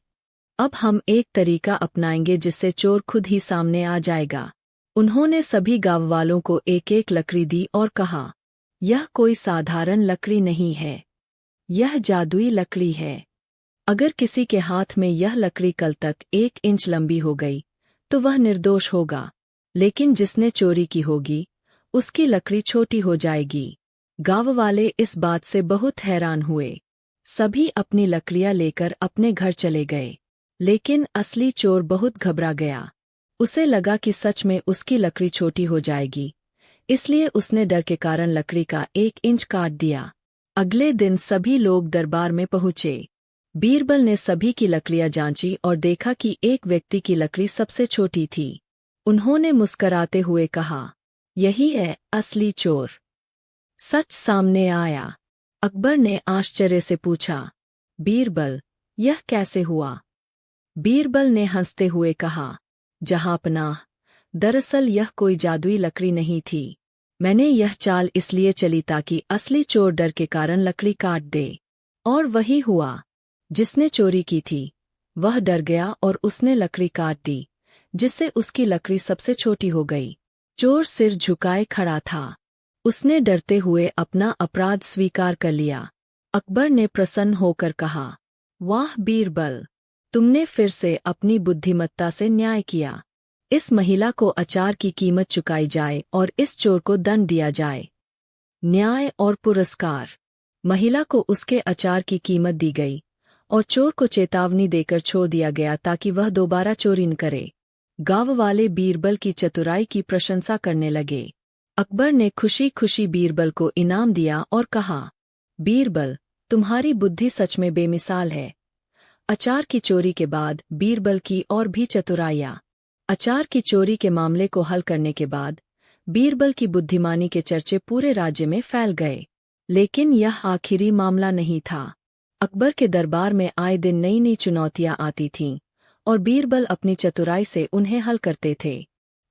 अब हम एक तरीका अपनाएंगे जिससे चोर खुद ही सामने आ जाएगा। उन्होंने सभी गांव वालों को एक एक लकड़ी दी और कहा, यह कोई साधारण लकड़ी नहीं है, यह जादुई लकड़ी है। अगर किसी के हाथ में यह लकड़ी कल तक 1 इंच लंबी हो गई तो वह निर्दोष होगा, लेकिन जिसने चोरी की होगी उसकी लकड़ी छोटी हो जाएगी। गांव वाले इस बात से बहुत हैरान हुए। सभी अपनी लकड़ियां लेकर अपने घर चले गए, लेकिन असली चोर बहुत घबरा गया। उसे लगा कि सच में उसकी लकड़ी छोटी हो जाएगी, इसलिए उसने डर के कारण लकड़ी का 1 इंच काट दिया। अगले दिन सभी लोग दरबार में पहुंचे। बीरबल ने सभी की लकड़ियां जांची और देखा कि एक व्यक्ति की लकड़ी सबसे छोटी थी। उन्होंने मुस्कराते हुए कहा, यही है असली चोर। सच सामने आया। अकबर ने आश्चर्य से पूछा, बीरबल, यह कैसे हुआ? बीरबल ने हंसते हुए कहा, जहांपनाह, दरअसल यह कोई जादुई लकड़ी नहीं थी। मैंने यह चाल इसलिए चली ताकि असली चोर डर के कारण लकड़ी काट दे। और वही हुआ। जिसने चोरी की थी वह डर गया और उसने लकड़ी काट दी, जिससे उसकी लकड़ी सबसे छोटी हो गई। चोर सिर झुकाए खड़ा था। उसने डरते हुए अपना अपराध स्वीकार कर लिया। अकबर ने प्रसन्न होकर कहा, वाह बीरबल, तुमने फिर से अपनी बुद्धिमत्ता से न्याय किया। इस महिला को अचार की कीमत चुकाई जाए और इस चोर को दंड दिया जाए। न्याय और पुरस्कार। महिला को उसके अचार की कीमत दी गई और चोर को चेतावनी देकर छोड़ दिया गया ताकि वह दोबारा चोरी न करे। गांव वाले बीरबल की चतुराई की प्रशंसा करने लगे। अकबर ने खुशी खुशी बीरबल को इनाम दिया और कहा, बीरबल, तुम्हारी बुद्धि सच में बेमिसाल है। अचार की चोरी के बाद बीरबल की और भी चतुराइयां। अचार की चोरी के मामले को हल करने के बाद बीरबल की बुद्धिमानी के चर्चे पूरे राज्य में फैल गए। लेकिन यह आखिरी मामला नहीं था। अकबर के दरबार में आए दिन नई नई चुनौतियां आती थीं और बीरबल अपनी चतुराई से उन्हें हल करते थे।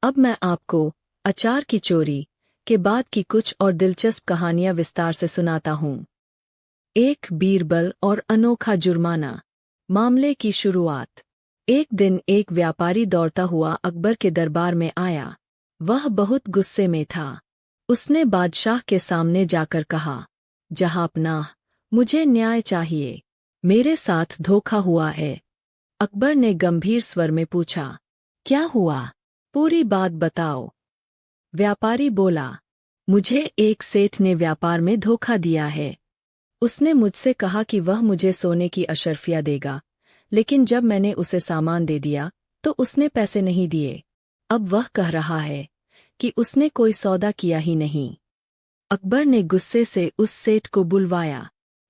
अब मैं आपको अचार की चोरी के बाद की कुछ और दिलचस्प कहानियां विस्तार से सुनाता हूँ। एक बीरबल और अनोखा जुर्माना। मामले की शुरुआत। एक दिन एक व्यापारी दौड़ता हुआ अकबर के दरबार में आया। वह बहुत गुस्से में था। उसने बादशाह के सामने जाकर कहा, जहांपनाह, मुझे न्याय चाहिए। मेरे साथ धोखा हुआ है। अकबर ने गंभीर स्वर में पूछा, क्या हुआ? पूरी बात बताओ। व्यापारी बोला, मुझे एक सेठ ने व्यापार में धोखा दिया है। उसने मुझसे कहा कि वह मुझे सोने की अशर्फियाँ देगा, लेकिन जब मैंने उसे सामान दे दिया तो उसने पैसे नहीं दिए। अब वह कह रहा है कि उसने कोई सौदा किया ही नहीं। अकबर ने गुस्से से उस सेठ को बुलवाया।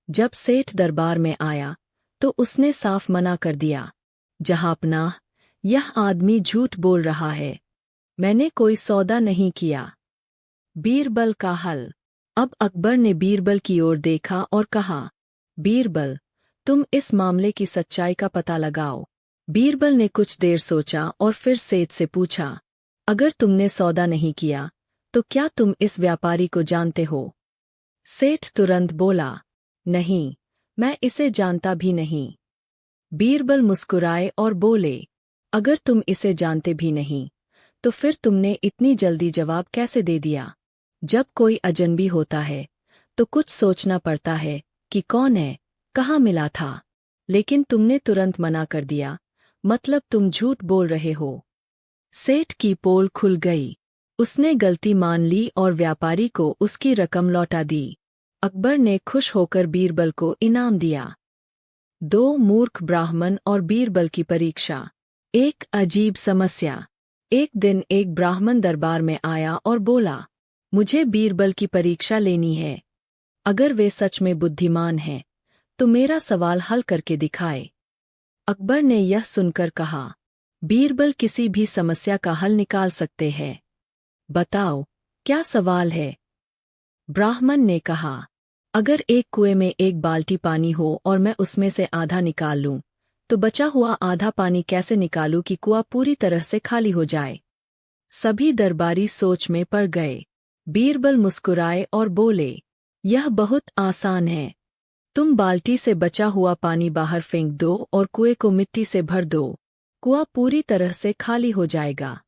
जब सेठ दरबार में आया तो उसने साफ मना कर दिया, जहांपनाह, यह आदमी झूठ बोल रहा है। मैंने कोई सौदा नहीं किया। बीरबल का हल। अब अकबर ने बीरबल की ओर देखा और कहा, बीरबल, तुम इस मामले की सच्चाई का पता लगाओ। बीरबल ने कुछ देर सोचा और फिर सेठ से पूछा, अगर तुमने सौदा नहीं किया तो क्या तुम इस व्यापारी को जानते हो? सेठ तुरंत बोला, नहीं, मैं इसे जानता भी नहीं। बीरबल मुस्कुराए और बोले, अगर तुम इसे जानते भी नहीं तो फिर तुमने इतनी जल्दी जवाब कैसे दे दिया? जब कोई अजनबी होता है तो कुछ सोचना पड़ता है कि कौन है, कहाँ मिला था। लेकिन तुमने तुरंत मना कर दिया, मतलब तुम झूठ बोल रहे हो। सेठ की पोल खुल गई। उसने गलती मान ली और व्यापारी को उसकी रकम लौटा दी। अकबर ने खुश होकर बीरबल को इनाम दिया। 2 मूर्ख ब्राह्मण और बीरबल की परीक्षा। एक अजीब समस्या। एक दिन एक ब्राह्मण दरबार में आया और बोला, मुझे बीरबल की परीक्षा लेनी है। अगर वे सच में बुद्धिमान हैं तो मेरा सवाल हल करके दिखाए। अकबर ने यह सुनकर कहा, बीरबल किसी भी समस्या का हल निकाल सकते हैं। बताओ, क्या सवाल है? ब्राह्मण ने कहा, अगर एक कुएं में एक बाल्टी पानी हो और मैं उसमें से आधा निकाल लूं, तो बचा हुआ आधा पानी कैसे निकालूं कि कुआं पूरी तरह से खाली हो जाए? सभी दरबारी सोच में पड़ गए। बीरबल मुस्कुराए और बोले, यह बहुत आसान है। तुम बाल्टी से बचा हुआ पानी बाहर फेंक दो और कुएं को मिट्टी से भर दो। कुआं पूरी तरह से खाली हो जाएगा।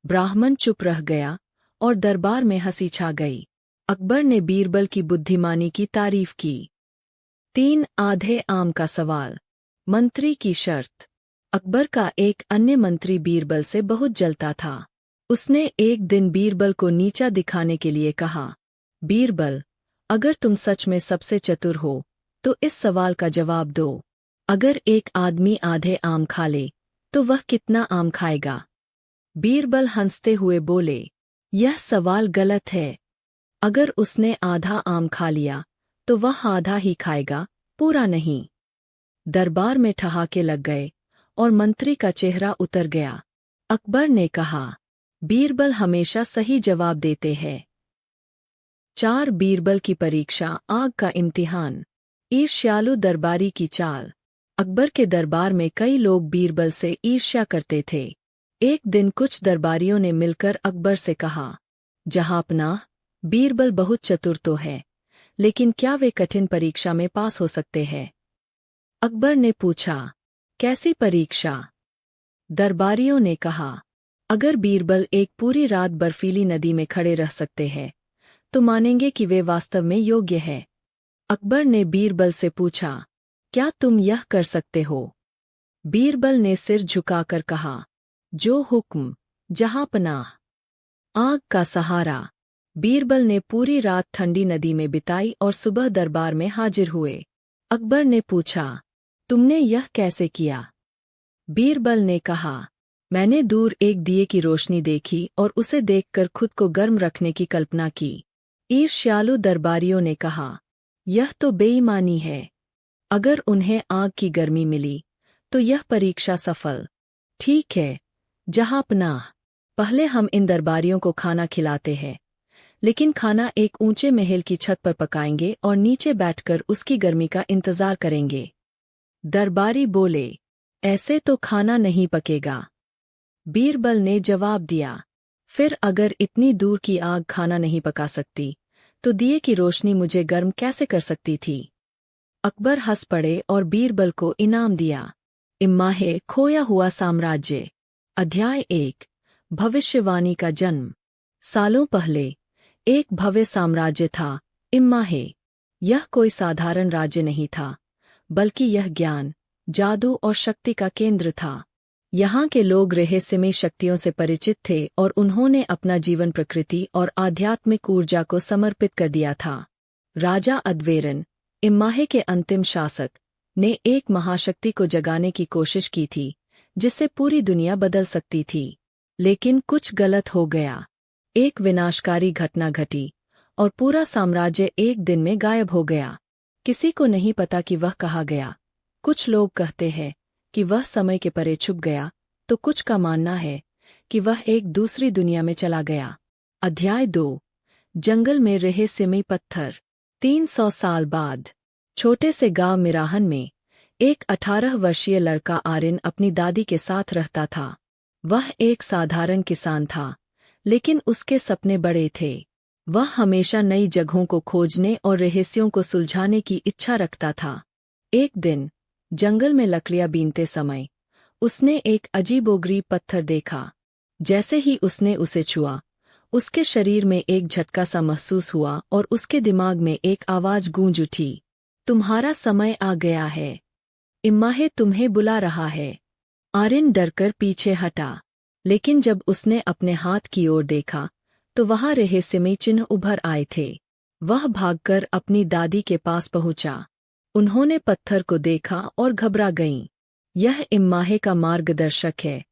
ब्राह्मण चुप रह गया और दरबार में हंसी छा गई। अकबर ने बीरबल की बुद्धिमानी की तारीफ की। 3 आधे आम का सवाल। मंत्री की शर्त। अकबर का एक अन्य मंत्री बीरबल से बहुत जलता था। उसने एक दिन बीरबल को नीचा दिखाने के लिए कहा, बीरबल, अगर तुम सच में सबसे चतुर हो तो इस सवाल का जवाब दो। अगर एक आदमी आधे आम खा ले तो वह कितना आम खाएगा? बीरबल हंसते हुए बोले, यह सवाल गलत है। अगर उसने आधा आम खा लिया तो वह आधा ही खाएगा, पूरा नहीं। दरबार में ठहाके लग गए और मंत्री का चेहरा उतर गया। अकबर ने कहा, बीरबल हमेशा सही जवाब देते हैं। 4 बीरबल की परीक्षा, आग का इम्तिहान। ईर्ष्यालु दरबारी की चाल। अकबर के दरबार में कई लोग बीरबल से ईर्ष्या करते थे। एक दिन कुछ दरबारियों ने मिलकर अकबर से कहा, जहांपनाह, बीरबल बहुत चतुर तो है, लेकिन क्या वे कठिन परीक्षा में पास हो सकते हैं? अकबर ने पूछा, कैसी परीक्षा? दरबारियों ने कहा, अगर बीरबल एक पूरी रात बर्फीली नदी में खड़े रह सकते हैं तो मानेंगे कि वे वास्तव में योग्य है। अकबर ने बीरबल से पूछा, क्या तुम यह कर सकते हो? बीरबल ने सिर झुकाकर कहा, जो हुक्म जहांपनाह। आग का सहारा। बीरबल ने पूरी रात ठंडी नदी में बिताई और सुबह दरबार में हाजिर हुए। अकबर ने पूछा, तुमने यह कैसे किया? बीरबल ने कहा, मैंने दूर एक दिए की रोशनी देखी और उसे देखकर खुद को गर्म रखने की कल्पना की। ईर्ष्यालु दरबारियों ने कहा, यह तो बेईमानी है। अगर उन्हें आग की गर्मी मिली तो यह परीक्षा सफल। ठीक है जहांपनाह, पहले हम इन दरबारियों को खाना खिलाते हैं, लेकिन खाना एक ऊंचे महल की छत पर पकाएंगे और नीचे बैठकर उसकी गर्मी का इंतजार करेंगे। दरबारी बोले, ऐसे तो खाना नहीं पकेगा। बीरबल ने जवाब दिया, फिर अगर इतनी दूर की आग खाना नहीं पका सकती तो दिए की रोशनी मुझे गर्म कैसे कर सकती थी? अकबर हंस पड़े और बीरबल को इनाम दिया। इम्माहे, खोया हुआ साम्राज्य। अध्याय 1। भविष्यवाणी का जन्म। सालों पहले एक भव्य साम्राज्य था, इम्माहे। यह कोई साधारण राज्य नहीं था, बल्कि यह ज्ञान, जादू और शक्ति का केंद्र था। यहाँ के लोग रहस्यमय शक्तियों से परिचित थे और उन्होंने अपना जीवन प्रकृति और आध्यात्मिक ऊर्जा को समर्पित कर दिया था। राजा अद्वेरन, इम्माहे के अंतिम शासक, ने एक महाशक्ति को जगाने की कोशिश की थी जिससे पूरी दुनिया बदल सकती थी। लेकिन कुछ गलत हो गया। एक विनाशकारी घटना घटी और पूरा साम्राज्य एक दिन में गायब हो गया। किसी को नहीं पता कि वह कहाँ गया। कुछ लोग कहते हैं कि वह समय के परे छुप गया, तो कुछ का मानना है कि वह एक दूसरी दुनिया में चला गया। अध्याय 2। जंगल में रहस्यमय पत्थर। 300 साल बाद छोटे से गांव मिराहन में एक 18 वर्षीय लड़का आर्यन अपनी दादी के साथ रहता था। वह एक साधारण किसान था, लेकिन उसके सपने बड़े थे। वह हमेशा नई जगहों को खोजने और रहस्यों को सुलझाने की इच्छा रखता था। एक दिन जंगल में लकड़ियां बीनते समय उसने एक अजीबोगरीब पत्थर देखा। जैसे ही उसने उसे छुआ, उसके शरीर में एक झटका सा महसूस हुआ और उसके दिमाग में एक आवाज गूंज उठी, तुम्हारा समय आ गया है, इम्माहे तुम्हें बुला रहा है। आर्यन डरकर पीछे हटा, लेकिन जब उसने अपने हाथ की ओर देखा तो वहां रहस्यमय चिन्ह उभर आए थे। वह भागकर अपनी दादी के पास पहुंचा। उन्होंने पत्थर को देखा और घबरा गईं। यह इम्माहे का मार्गदर्शक है,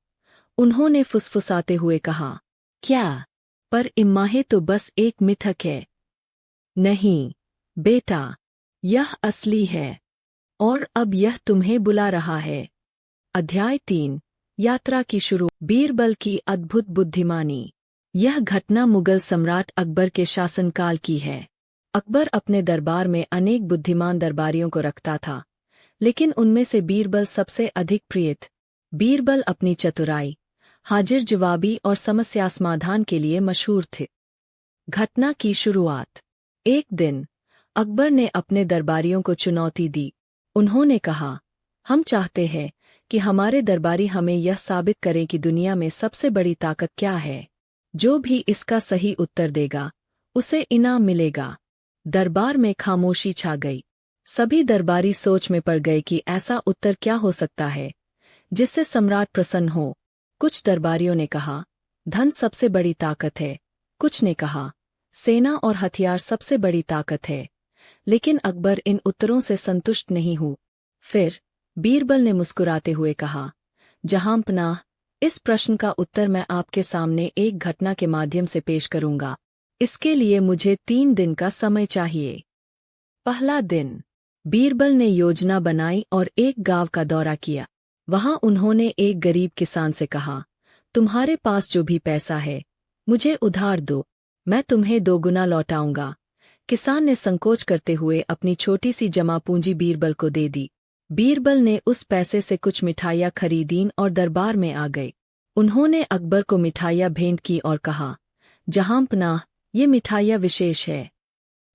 उन्होंने फुसफुसाते हुए कहा, क्या? पर इम्माहे तो बस एक मिथक है। नहीं, बेटा, यह असली है, और अब यह तुम्हें बुला रहा है। अध्याय 3 यात्रा की शुरू। बीरबल की अद्भुत बुद्धिमानी। यह घटना मुगल सम्राट अकबर के शासनकाल की है। अकबर अपने दरबार में अनेक बुद्धिमान दरबारियों को रखता था, लेकिन उनमें से बीरबल सबसे अधिक प्रिय था। बीरबल अपनी चतुराई, हाजिर जवाबी और समस्या समाधान के लिए मशहूर थे। घटना की शुरुआत। एक दिन अकबर ने अपने दरबारियों को चुनौती दी। उन्होंने कहा, हम चाहते हैं कि हमारे दरबारी हमें यह साबित करें कि दुनिया में सबसे बड़ी ताकत क्या है। जो भी इसका सही उत्तर देगा, उसे इनाम मिलेगा। दरबार में खामोशी छा गई। सभी दरबारी सोच में पड़ गए कि ऐसा उत्तर क्या हो सकता है जिससे सम्राट प्रसन्न हो। कुछ दरबारियों ने कहा, धन सबसे बड़ी ताकत है। कुछ ने कहा, सेना और हथियार सबसे बड़ी ताकत है। लेकिन अकबर इन उत्तरों से संतुष्ट नहीं हुआ। फिर बीरबल ने मुस्कुराते हुए कहा, जहांपनाह, इस प्रश्न का उत्तर मैं आपके सामने एक घटना के माध्यम से पेश करूंगा। इसके लिए मुझे 3 दिन का समय चाहिए। पहला दिन। बीरबल ने योजना बनाई और एक गांव का दौरा किया। वहां उन्होंने एक गरीब किसान से कहा, तुम्हारे पास जो भी पैसा है, मुझे उधार दो, मैं तुम्हें 2 गुना लौटाऊंगा। किसान ने संकोच करते हुए अपनी छोटी सी जमा पूंजी बीरबल को दे दी। बीरबल ने उस पैसे से कुछ मिठाइयाँ खरीदीं और दरबार में आ गए। उन्होंने अकबर को मिठाइयाँ भेंट की और कहा, जहांपनाह, ये मिठाइयाँ विशेष है।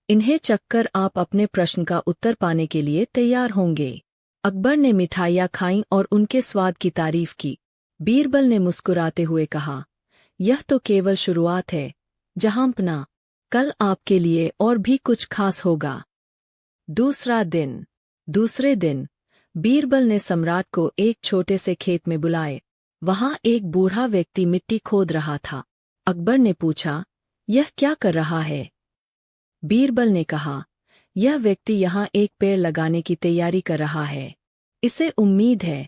इन्हें चखकर आप अपने प्रश्न का उत्तर पाने के लिए तैयार होंगे। अकबर ने मिठाइयाँ खाईं और उनके स्वाद की तारीफ की। बीरबल ने मुस्कुराते हुए कहा, यह तो केवल शुरुआत है जहांपनाह, कल आपके लिए और भी कुछ खास होगा। दूसरा दिन। दूसरे दिन बीरबल ने सम्राट को एक छोटे से खेत में बुलाए। वहां एक बूढ़ा व्यक्ति मिट्टी खोद रहा था। अकबर ने पूछा, यह क्या कर रहा है? बीरबल ने कहा, यह व्यक्ति यहाँ एक पेड़ लगाने की तैयारी कर रहा है। इसे उम्मीद है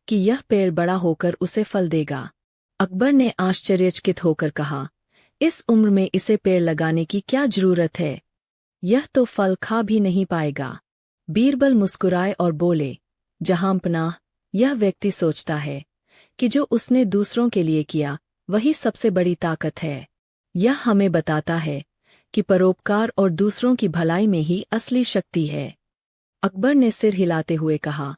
कि यह पेड़ बड़ा होकर उसे फल देगा। अकबर ने आश्चर्यचकित होकर कहा, इस उम्र में इसे पेड़ लगाने की क्या जरूरत है? यह तो फल खा भी नहीं पाएगा। बीरबल मुस्कुराए और बोले, जहांपनाह, यह व्यक्ति सोचता है कि जो उसने दूसरों के लिए किया वही सबसे बड़ी ताकत है। यह हमें बताता है कि परोपकार और दूसरों की भलाई में ही असली शक्ति है। अकबर ने सिर हिलाते हुए कहा,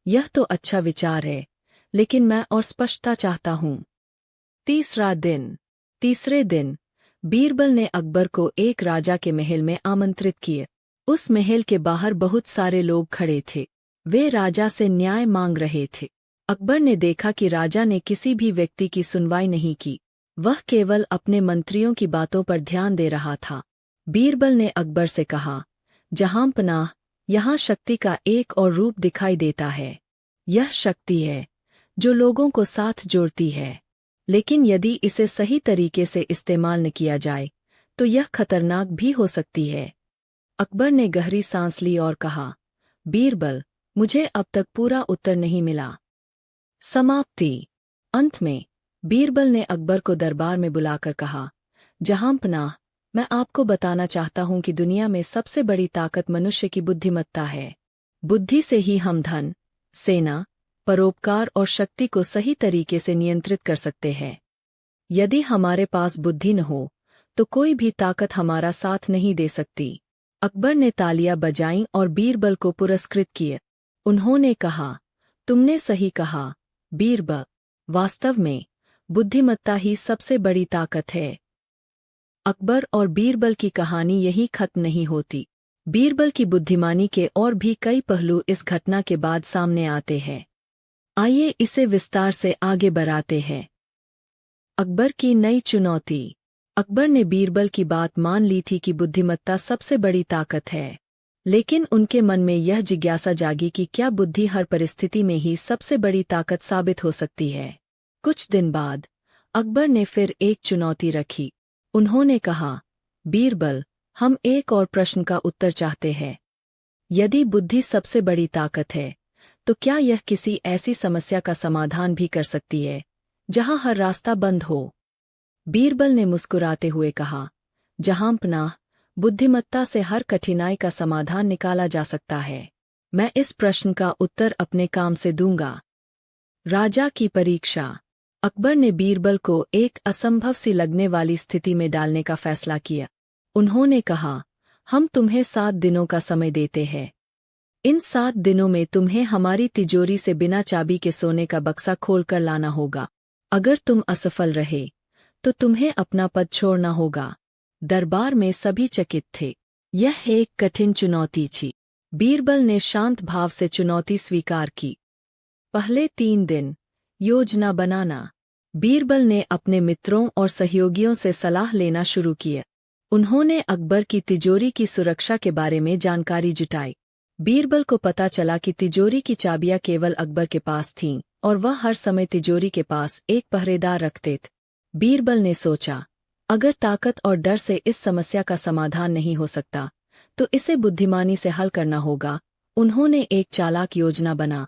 यह तो अच्छा विचार है, लेकिन मैं और स्पष्टता चाहता हूँ। तीसरा दिन। तीसरे दिन बीरबल ने अकबर को एक राजा के महल में आमंत्रित किए। उस महल के बाहर बहुत सारे लोग खड़े थे। वे राजा से न्याय मांग रहे थे। अकबर ने देखा कि राजा ने किसी भी व्यक्ति की सुनवाई नहीं की। वह केवल अपने मंत्रियों की बातों पर ध्यान दे रहा था। बीरबल ने अकबर से कहा, जहांपनाह, यहाँ शक्ति का एक और रूप दिखाई देता है। यह शक्ति है जो लोगों को साथ जोड़ती है, लेकिन यदि इसे सही तरीके से इस्तेमाल न किया जाए तो यह खतरनाक भी हो सकती है। अकबर ने गहरी सांस ली और कहा, बीरबल, मुझे अब तक पूरा उत्तर नहीं मिला। समाप्ति। अंत में बीरबल ने अकबर को दरबार में बुलाकर कहा, जहांपनाह, मैं आपको बताना चाहता हूं कि दुनिया में सबसे बड़ी ताकत मनुष्य की बुद्धिमत्ता है। बुद्धि से ही हम धन, सेना, परोपकार और शक्ति को सही तरीके से नियंत्रित कर सकते हैं। यदि हमारे पास बुद्धि न हो तो कोई भी ताकत हमारा साथ नहीं दे सकती। अकबर ने तालियां बजाईं और बीरबल को पुरस्कृत किए। उन्होंने कहा, तुमने सही कहा बीरबल, वास्तव में बुद्धिमत्ता ही सबसे बड़ी ताकत है। अकबर और बीरबल की कहानी यही खत्म नहीं होती। बीरबल की बुद्धिमानी के और भी कई पहलू इस घटना के बाद सामने आते हैं। आइए इसे विस्तार से आगे बढ़ाते हैं। अकबर की नई चुनौती। अकबर ने बीरबल की बात मान ली थी कि बुद्धिमत्ता सबसे बड़ी ताकत है, लेकिन उनके मन में यह जिज्ञासा जागी कि क्या बुद्धि हर परिस्थिति में ही सबसे बड़ी ताकत साबित हो सकती है। कुछ दिन बाद अकबर ने फिर एक चुनौती रखी। उन्होंने कहा, बीरबल, हम एक और प्रश्न का उत्तर चाहते हैं। यदि बुद्धि सबसे बड़ी ताकत है, तो क्या यह किसी ऐसी समस्या का समाधान भी कर सकती है जहां हर रास्ता बंद हो। बीरबल ने मुस्कुराते हुए कहा, जहांपनाह, बुद्धिमत्ता से हर कठिनाई का समाधान निकाला जा सकता है। मैं इस प्रश्न का उत्तर अपने काम से दूंगा। राजा की परीक्षा। अकबर ने बीरबल को एक असंभव सी लगने वाली स्थिति में डालने का फैसला किया। उन्होंने कहा, हम तुम्हें 7 दिनों का समय देते हैं। इन 7 दिनों में तुम्हें हमारी तिजोरी से बिना चाबी के सोने का बक्सा खोलकर लाना होगा। अगर तुम असफल रहे तो तुम्हें अपना पद छोड़ना होगा। दरबार में सभी चकित थे। यह एक कठिन चुनौती थी। बीरबल ने शांत भाव से चुनौती स्वीकार की। पहले 3 दिन। योजना बनाना। बीरबल ने अपने मित्रों और सहयोगियों से सलाह लेना शुरू किया। उन्होंने अकबर की तिजोरी की सुरक्षा के बारे में जानकारी जुटाई। बीरबल को पता चला कि तिजोरी की चाबियां केवल अकबर के पास थीं और वह हर समय तिजोरी के पास एक पहरेदार रखते थे। बीरबल ने सोचा, अगर ताकत और डर से इस समस्या का समाधान नहीं हो सकता तो इसे बुद्धिमानी से हल करना होगा। उन्होंने एक चालाक योजना बना।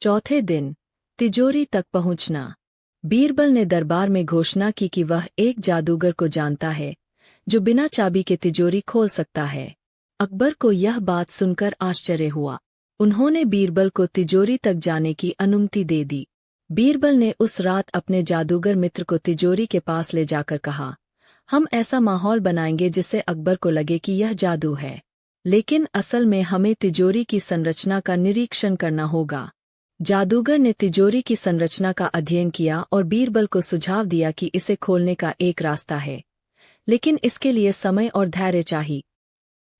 चौथे दिन। तिजोरी तक पहुंचना। बीरबल ने दरबार में घोषणा की कि वह एक जादूगर को जानता है जो बिना चाबी के तिजोरी खोल सकता है। अकबर को यह बात सुनकर आश्चर्य हुआ। उन्होंने बीरबल को तिजोरी तक जाने की अनुमति दे दी। बीरबल ने उस रात अपने जादूगर मित्र को तिजोरी के पास ले जाकर कहा, हम ऐसा माहौल बनाएंगे जिससे अकबर को लगे कि यह जादू है, लेकिन असल में हमें तिजोरी की संरचना का निरीक्षण करना होगा। जादूगर ने तिजोरी की संरचना का अध्ययन किया और बीरबल को सुझाव दिया कि इसे खोलने का एक रास्ता है, लेकिन इसके लिए समय और धैर्य चाहिए।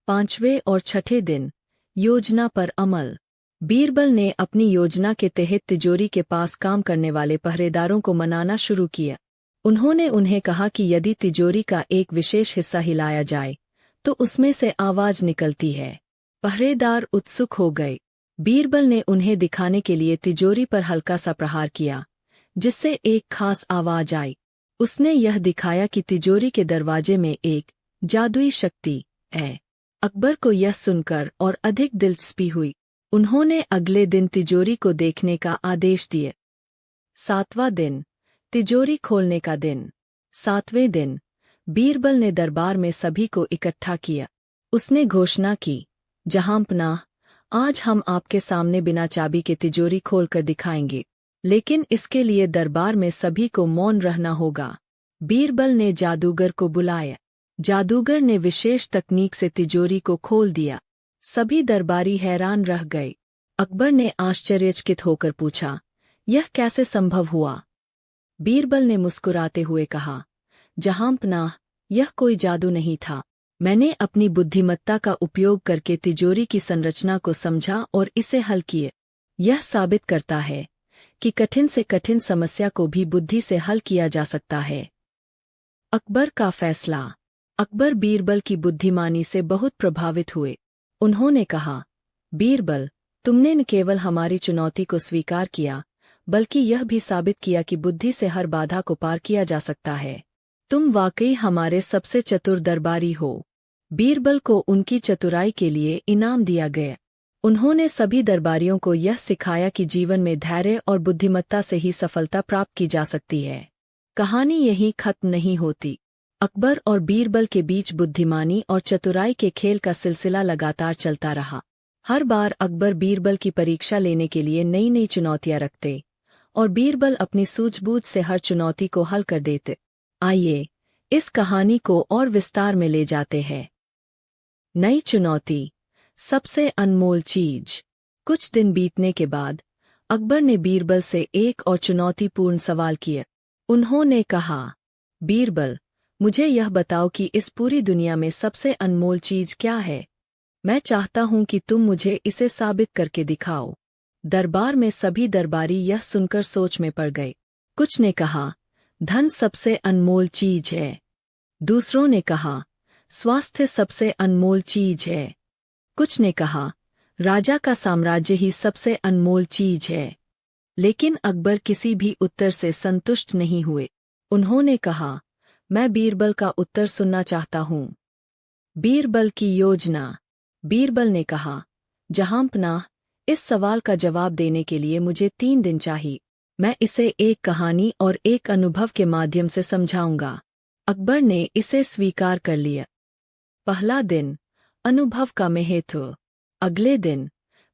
5वें और 6ठे दिन। योजना पर अमल। बीरबल ने अपनी योजना के तहत तिजोरी के पास काम करने वाले पहरेदारों को मनाना शुरू किया। उन्होंने उन्हें कहा कि यदि तिजोरी का एक विशेष हिस्सा हिलाया जाए तो उसमें से आवाज निकलती है। पहरेदार उत्सुक हो गए। बीरबल ने उन्हें दिखाने के लिए तिजोरी पर हल्का सा प्रहार किया, जिससे एक खास आवाज आई। उसने यह दिखाया कि तिजोरी के दरवाजे में एक जादुई शक्ति है। अकबर को यह सुनकर और अधिक दिलचस्पी हुई। उन्होंने अगले दिन तिजोरी को देखने का आदेश दिया। 7वां दिन। तिजोरी खोलने का दिन। 7वें दिन। बीरबल ने दरबार में सभी को इकट्ठा किया। उसने घोषणा की, जहांपनाह, आज हम आपके सामने बिना चाबी के तिजोरी खोलकर दिखाएंगे, लेकिन इसके लिए दरबार में सभी को मौन रहना होगा। बीरबल ने जादूगर को बुलाया। जादूगर ने विशेष तकनीक से तिजोरी को खोल दिया। सभी दरबारी हैरान रह गए। अकबर ने आश्चर्यचकित होकर पूछा, यह कैसे संभव हुआ? बीरबल ने मुस्कुराते हुए कहा, जहांपनाह, यह कोई जादू नहीं था। मैंने अपनी बुद्धिमत्ता का उपयोग करके तिजोरी की संरचना को समझा और इसे हल किया। यह साबित करता है कि कठिन से कठिन समस्या को भी बुद्धि से हल किया जा सकता है। अकबर का फैसला। अकबर बीरबल की बुद्धिमानी से बहुत प्रभावित हुए। उन्होंने कहा, बीरबल, तुमने न केवल हमारी चुनौती को स्वीकार किया, बल्कि यह भी साबित किया कि बुद्धि से हर बाधा को पार किया जा सकता है। तुम वाकई हमारे सबसे चतुर दरबारी हो। बीरबल को उनकी चतुराई के लिए इनाम दिया गया। उन्होंने सभी दरबारियों को यह सिखाया कि जीवन में धैर्य और बुद्धिमत्ता से ही सफलता प्राप्त की जा सकती है। कहानी यहीं खत्म नहीं होती। अकबर और बीरबल के बीच बुद्धिमानी और चतुराई के खेल का सिलसिला लगातार चलता रहा। हर बार अकबर बीरबल की परीक्षा लेने के लिए नई नई चुनौतियां रखते और बीरबल अपनी सूझबूझ से हर चुनौती को हल कर देते। आइए इस कहानी को और विस्तार में ले जाते हैं। नई चुनौती, सबसे अनमोल चीज। कुछ दिन बीतने के बाद अकबर ने बीरबल से एक और चुनौतीपूर्ण सवाल किया। उन्होंने कहा, बीरबल, मुझे यह बताओ कि इस पूरी दुनिया में सबसे अनमोल चीज क्या है? मैं चाहता हूं कि तुम मुझे इसे साबित करके दिखाओ। दरबार में सभी दरबारी यह सुनकर सोच में पड़ गए। कुछ ने कहा, धन सबसे अनमोल चीज है। दूसरों ने कहा, स्वास्थ्य सबसे अनमोल चीज है। कुछ ने कहा, राजा का साम्राज्य ही सबसे अनमोल चीज है। लेकिन अकबर किसी भी उत्तर से संतुष्ट नहीं हुए। उन्होंने कहा, मैं बीरबल का उत्तर सुनना चाहता हूं। बीरबल की योजना। बीरबल ने कहा, जहांपनाह, इस सवाल का जवाब देने के लिए मुझे 3 दिन चाहिए। मैं इसे एक कहानी और एक अनुभव के माध्यम से समझाऊंगा। अकबर ने इसे स्वीकार कर लिया। पहला दिन, अनुभव का महत्व। अगले दिन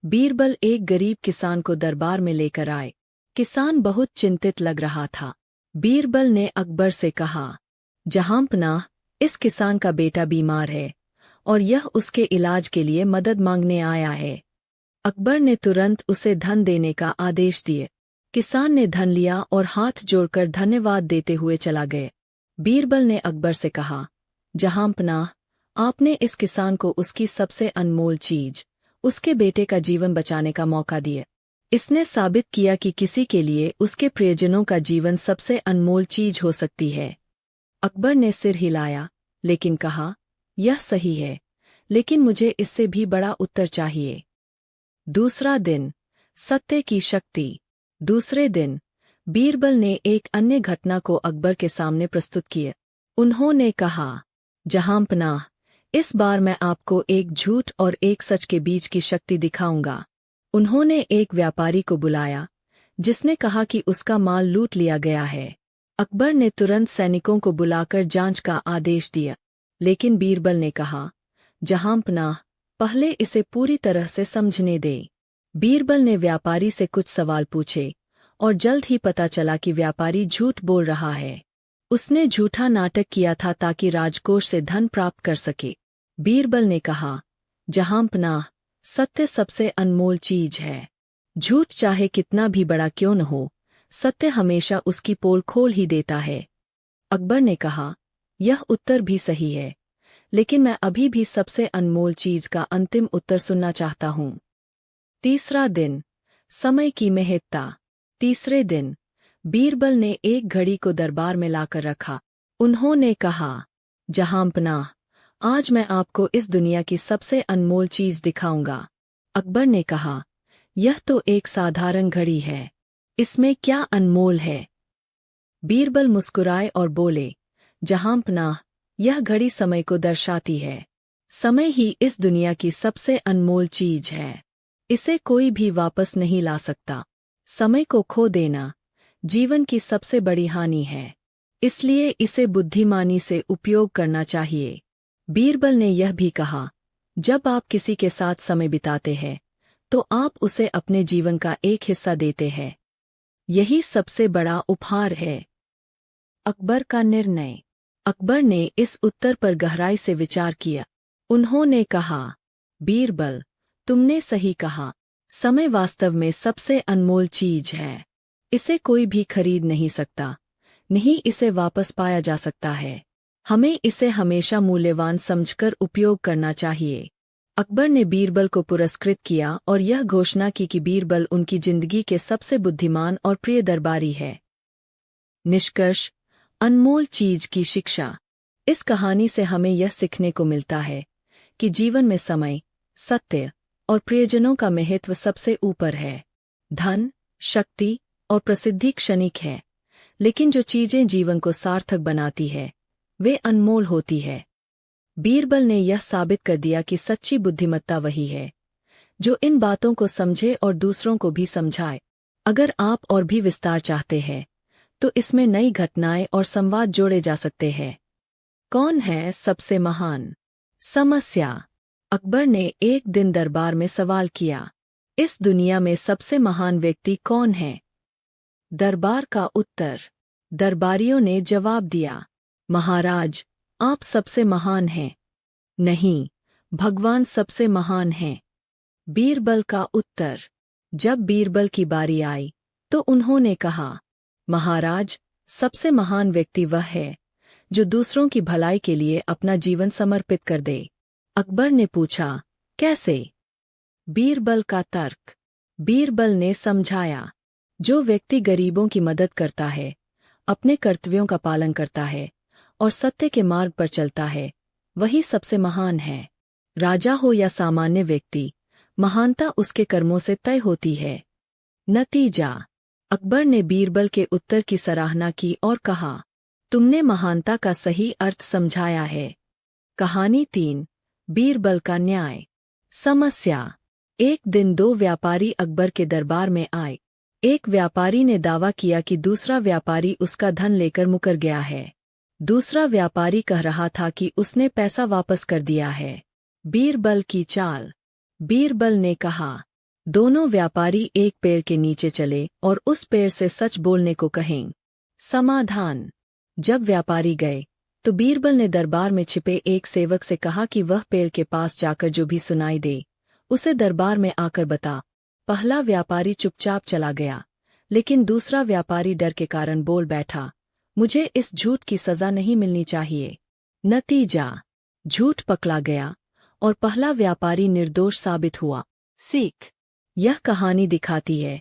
बीरबल एक गरीब किसान को दरबार में लेकर आए। किसान बहुत चिंतित लग रहा था। बीरबल ने अकबर से कहा, जहांपनाह, इस किसान का बेटा बीमार है और यह उसके इलाज के लिए मदद मांगने आया है। अकबर ने तुरंत उसे धन देने का आदेश दिए। किसान ने धन लिया और हाथ जोड़कर धन्यवाद देते हुए चला गए। बीरबल ने अकबर से कहा, जहांपनाह, आपने इस किसान को उसकी सबसे अनमोल चीज, उसके बेटे का जीवन बचाने का मौका दिया। इसने साबित किया कि किसी के लिए उसके प्रियजनों का जीवन सबसे अनमोल चीज हो सकती है। अकबर ने सिर हिलाया, लेकिन कहा, यह सही है, लेकिन मुझे इससे भी बड़ा उत्तर चाहिए। दूसरा दिन, सत्य की शक्ति। दूसरे दिन बीरबल ने एक अन्य घटना को अकबर के सामने प्रस्तुत किया। उन्होंने कहा, जहांपनाह, इस बार मैं आपको एक झूठ और एक सच के बीच की शक्ति दिखाऊंगा। उन्होंने एक व्यापारी को बुलाया, जिसने कहा कि उसका माल लूट लिया गया है। अकबर ने तुरंत सैनिकों को बुलाकर जांच का आदेश दिया, लेकिन बीरबल ने कहा, जहांपनाह, पहले इसे पूरी तरह से समझने दे। बीरबल ने व्यापारी से कुछ सवाल पूछे और जल्द ही पता चला कि व्यापारी झूठ बोल रहा है। उसने झूठा नाटक किया था ताकि राजकोष से धन प्राप्त कर सके। बीरबल ने कहा, जहांपनाह, सत्य सबसे अनमोल चीज है। झूठ चाहे कितना भी बड़ा क्यों न हो, सत्य हमेशा उसकी पोल खोल ही देता है। अकबर ने कहा, यह उत्तर भी सही है, लेकिन मैं अभी भी सबसे अनमोल चीज का अंतिम उत्तर सुनना चाहता हूं। तीसरा दिन, समय की महत्ता। तीसरे दिन बीरबल ने एक घड़ी को दरबार में लाकर रखा। उन्होंने कहा, जहांपनाह, आज मैं आपको इस दुनिया की सबसे अनमोल चीज दिखाऊंगा। अकबर ने कहा, यह तो एक साधारण घड़ी है, इसमें क्या अनमोल है? बीरबल मुस्कुराए और बोले, जहांपनाह, यह घड़ी समय को दर्शाती है। समय ही इस दुनिया की सबसे अनमोल चीज है। इसे कोई भी वापस नहीं ला सकता। समय को खो देना जीवन की सबसे बड़ी हानि है, इसलिए इसे बुद्धिमानी से उपयोग करना चाहिए। बीरबल ने यह भी कहा, जब आप किसी के साथ समय बिताते हैं, तो आप उसे अपने जीवन का एक हिस्सा देते हैं। यही सबसे बड़ा उपहार है। अकबर का निर्णय। अकबर ने इस उत्तर पर गहराई से विचार किया। उन्होंने कहा, बीरबल, तुमने सही कहा। समय वास्तव में सबसे अनमोल चीज है। इसे कोई भी खरीद नहीं सकता, नहीं इसे वापस पाया जा सकता है। हमें इसे हमेशा मूल्यवान समझकर उपयोग करना चाहिए। अकबर ने बीरबल को पुरस्कृत किया और यह घोषणा की कि बीरबल उनकी जिंदगी के सबसे बुद्धिमान और प्रिय दरबारी है। निष्कर्ष, अनमोल चीज की शिक्षा। इस कहानी से हमें यह सीखने को मिलता है कि जीवन में समय, सत्य और प्रियजनों का महत्व सबसे ऊपर है। धन, शक्ति और प्रसिद्धि क्षणिक है, लेकिन जो चीजें जीवन को सार्थक बनाती है, वे अनमोल होती है। बीरबल ने यह साबित कर दिया कि सच्ची बुद्धिमत्ता वही है जो इन बातों को समझे और दूसरों को भी समझाए। अगर आप और भी विस्तार चाहते हैं, तो इसमें नई घटनाएं और संवाद जोड़े जा सकते हैं। कौन है सबसे महान? समस्या। अकबर ने एक दिन दरबार में सवाल किया, इस दुनिया में सबसे महान व्यक्ति कौन है? दरबार का उत्तर। दरबारियों ने जवाब दिया, महाराज, आप सबसे महान हैं। नहीं, भगवान सबसे महान हैं। बीरबल का उत्तर। जब बीरबल की बारी आई, तो उन्होंने कहा, महाराज, सबसे महान व्यक्ति वह है जो दूसरों की भलाई के लिए अपना जीवन समर्पित कर दे। अकबर ने पूछा, कैसे? बीरबल का तर्क। बीरबल ने समझाया, जो व्यक्ति गरीबों की मदद करता है, अपने कर्तव्यों का पालन करता है और सत्य के मार्ग पर चलता है, वही सबसे महान है। राजा हो या सामान्य व्यक्ति, महानता उसके कर्मों से तय होती है। नतीजा। अकबर ने बीरबल के उत्तर की सराहना की और कहा, तुमने महानता का सही अर्थ समझाया है। कहानी 3, बीरबल का न्याय। समस्या। एक दिन दो व्यापारी अकबर के दरबार में आए। एक व्यापारी ने दावा किया कि दूसरा व्यापारी उसका धन लेकर मुकर गया है। दूसरा व्यापारी कह रहा था कि उसने पैसा वापस कर दिया है। बीरबल की चाल। बीरबल ने कहा, दोनों व्यापारी एक पेड़ के नीचे चले और उस पेड़ से सच बोलने को कहें। समाधान। जब व्यापारी गए तो बीरबल ने दरबार में छिपे एक सेवक से कहा कि वह पेड़ के पास जाकर जो भी सुनाई दे उसे दरबार में आकर बता। पहला व्यापारी चुपचाप चला गया, लेकिन दूसरा व्यापारी डर के कारण बोल बैठा, मुझे इस झूठ की सजा नहीं मिलनी चाहिए। नतीजा, झूठ पकड़ा गया और पहला व्यापारी निर्दोष साबित हुआ। सीख। यह कहानी दिखाती है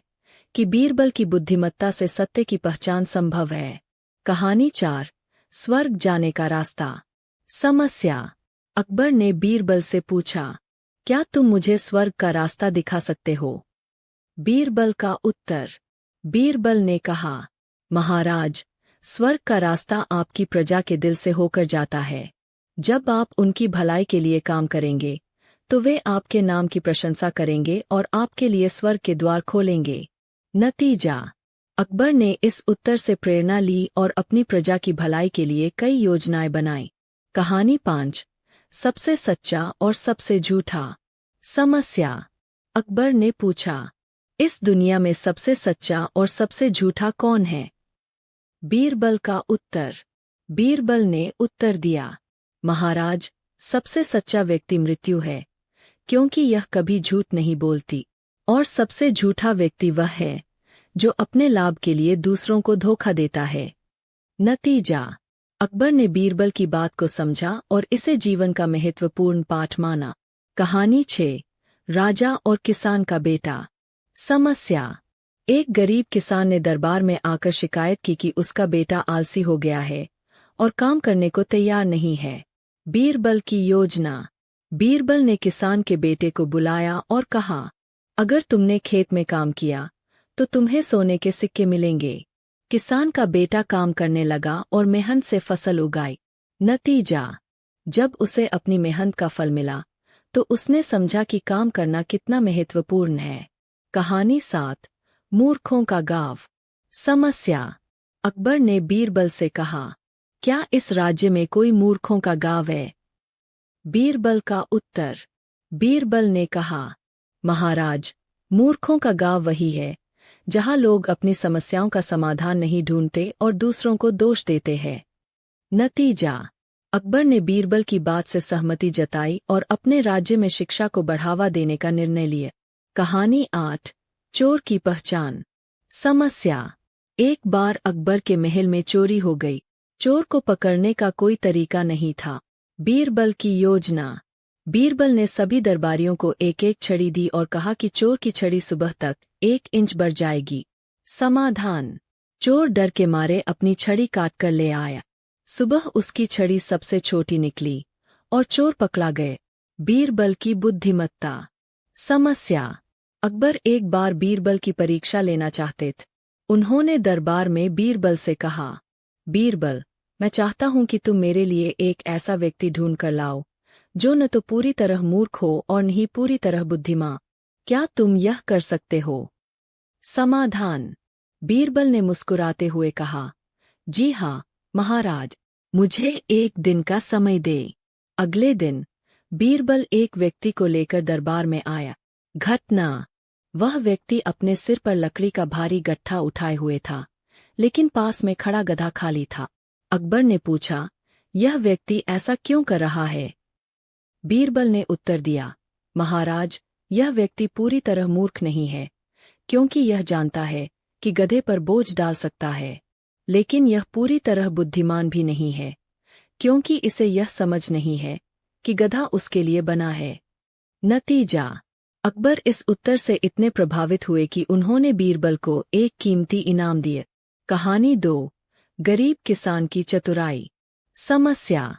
कि बीरबल की बुद्धिमत्ता से सत्य की पहचान संभव है। कहानी 4, स्वर्ग जाने का रास्ता। समस्या। अकबर ने बीरबल से पूछा, क्या तुम मुझे स्वर्ग का रास्ता दिखा सकते हो? बीरबल का उत्तर। बीरबल ने कहा, महाराज, स्वर्ग का रास्ता आपकी प्रजा के दिल से होकर जाता है। जब आप उनकी भलाई के लिए काम करेंगे तो वे आपके नाम की प्रशंसा करेंगे और आपके लिए स्वर्ग के द्वार खोलेंगे। नतीजा। अकबर ने इस उत्तर से प्रेरणा ली और अपनी प्रजा की भलाई के लिए कई योजनाएं बनाई। कहानी 5, सबसे सच्चा और सबसे झूठा। समस्या। अकबर ने पूछा, इस दुनिया में सबसे सच्चा और सबसे झूठा कौन है? बीरबल का उत्तर। बीरबल ने उत्तर दिया, महाराज, सबसे सच्चा व्यक्ति मृत्यु है, क्योंकि यह कभी झूठ नहीं बोलती, और सबसे झूठा व्यक्ति वह है जो अपने लाभ के लिए दूसरों को धोखा देता है। नतीजा। अकबर ने बीरबल की बात को समझा और इसे जीवन का महत्वपूर्ण पाठ माना। कहानी 6, राजा और किसान का बेटा। समस्या। एक गरीब किसान ने दरबार में आकर शिकायत की कि उसका बेटा आलसी हो गया है और काम करने को तैयार नहीं है। बीरबल की योजना। बीरबल ने किसान के बेटे को बुलाया और कहा, अगर तुमने खेत में काम किया तो तुम्हें सोने के सिक्के मिलेंगे। किसान का बेटा काम करने लगा और मेहनत से फसल उगाई। नतीजा। जब उसे अपनी मेहनत का फल मिला तो उसने समझा कि काम करना कितना महत्वपूर्ण है। कहानी 7, मूर्खों का गाँव। समस्या। अकबर ने बीरबल से कहा, क्या इस राज्य में कोई मूर्खों का गाँव है? बीरबल का उत्तर। बीरबल ने कहा, महाराज, मूर्खों का गाँव वही है जहाँ लोग अपनी समस्याओं का समाधान नहीं ढूंढते और दूसरों को दोष देते हैं। नतीजा। अकबर ने बीरबल की बात से सहमति जताई और अपने राज्य में शिक्षा को बढ़ावा देने का निर्णय लिया। कहानी 8, चोर की पहचान। समस्या। एक बार अकबर के महल में चोरी हो गई। चोर को पकड़ने का कोई तरीका नहीं था। बीरबल की योजना। बीरबल ने सभी दरबारियों को एक एक छड़ी दी और कहा कि चोर की छड़ी सुबह तक 1 इंच बढ़ जाएगी। समाधान। चोर डर के मारे अपनी छड़ी काट कर ले आया। सुबह उसकी छड़ी सबसे छोटी निकली और चोर पकड़ा गए। बीरबल की बुद्धिमत्ता। समस्या। अकबर एक बार बीरबल की परीक्षा लेना चाहते थे। उन्होंने दरबार में बीरबल से कहा, बीरबल, मैं चाहता हूं कि तुम मेरे लिए एक ऐसा व्यक्ति ढूंढ कर लाओ जो न तो पूरी तरह मूर्ख हो और न ही पूरी तरह बुद्धिमान। क्या तुम यह कर सकते हो? समाधान। बीरबल ने मुस्कुराते हुए कहा, जी हाँ महाराज, मुझे 1 दिन का समय दे। अगले दिन बीरबल एक व्यक्ति को लेकर दरबार में आया। घटना। वह व्यक्ति अपने सिर पर लकड़ी का भारी गट्ठा उठाए हुए था, लेकिन पास में खड़ा गधा खाली था। अकबर ने पूछा, यह व्यक्ति ऐसा क्यों कर रहा है? बीरबल ने उत्तर दिया, महाराज, यह व्यक्ति पूरी तरह मूर्ख नहीं है, क्योंकि यह जानता है कि गधे पर बोझ डाल सकता है, लेकिन यह पूरी तरह बुद्धिमान भी नहीं है, क्योंकि इसे यह समझ नहीं है कि गधा उसके लिए बना है। नतीजा। अकबर इस उत्तर से इतने प्रभावित हुए कि उन्होंने बीरबल को एक कीमती इनाम दिए। कहानी 2, गरीब किसान की चतुराई। समस्या।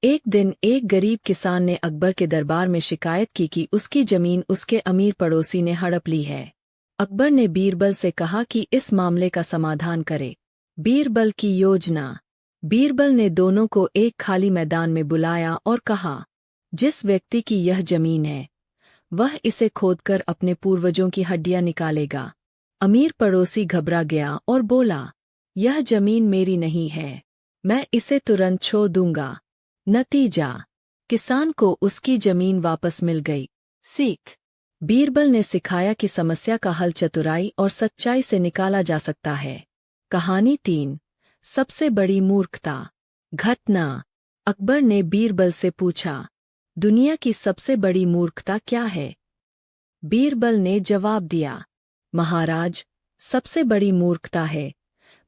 एक दिन एक गरीब किसान ने अकबर के दरबार में शिकायत की कि उसकी जमीन उसके अमीर पड़ोसी ने हड़प ली है। अकबर ने बीरबल से कहा कि इस मामले का समाधान करे। बीरबल की योजना। बीरबल ने दोनों को एक खाली मैदान में बुलाया और कहा, जिस व्यक्ति की यह जमीन है वह इसे खोदकर अपने पूर्वजों की हड्डियां निकालेगा। अमीर पड़ोसी घबरा गया और बोला, यह जमीन मेरी नहीं है, मैं इसे तुरंत छोड़ दूंगा। नतीजा, किसान को उसकी जमीन वापस मिल गई। सीख, बीरबल ने सिखाया कि समस्या का हल चतुराई और सच्चाई से निकाला जा सकता है। कहानी 3, सबसे बड़ी मूर्खता। घटना, अकबर ने बीरबल से पूछा, दुनिया की सबसे बड़ी मूर्खता क्या है? बीरबल ने जवाब दिया, महाराज, सबसे बड़ी मूर्खता है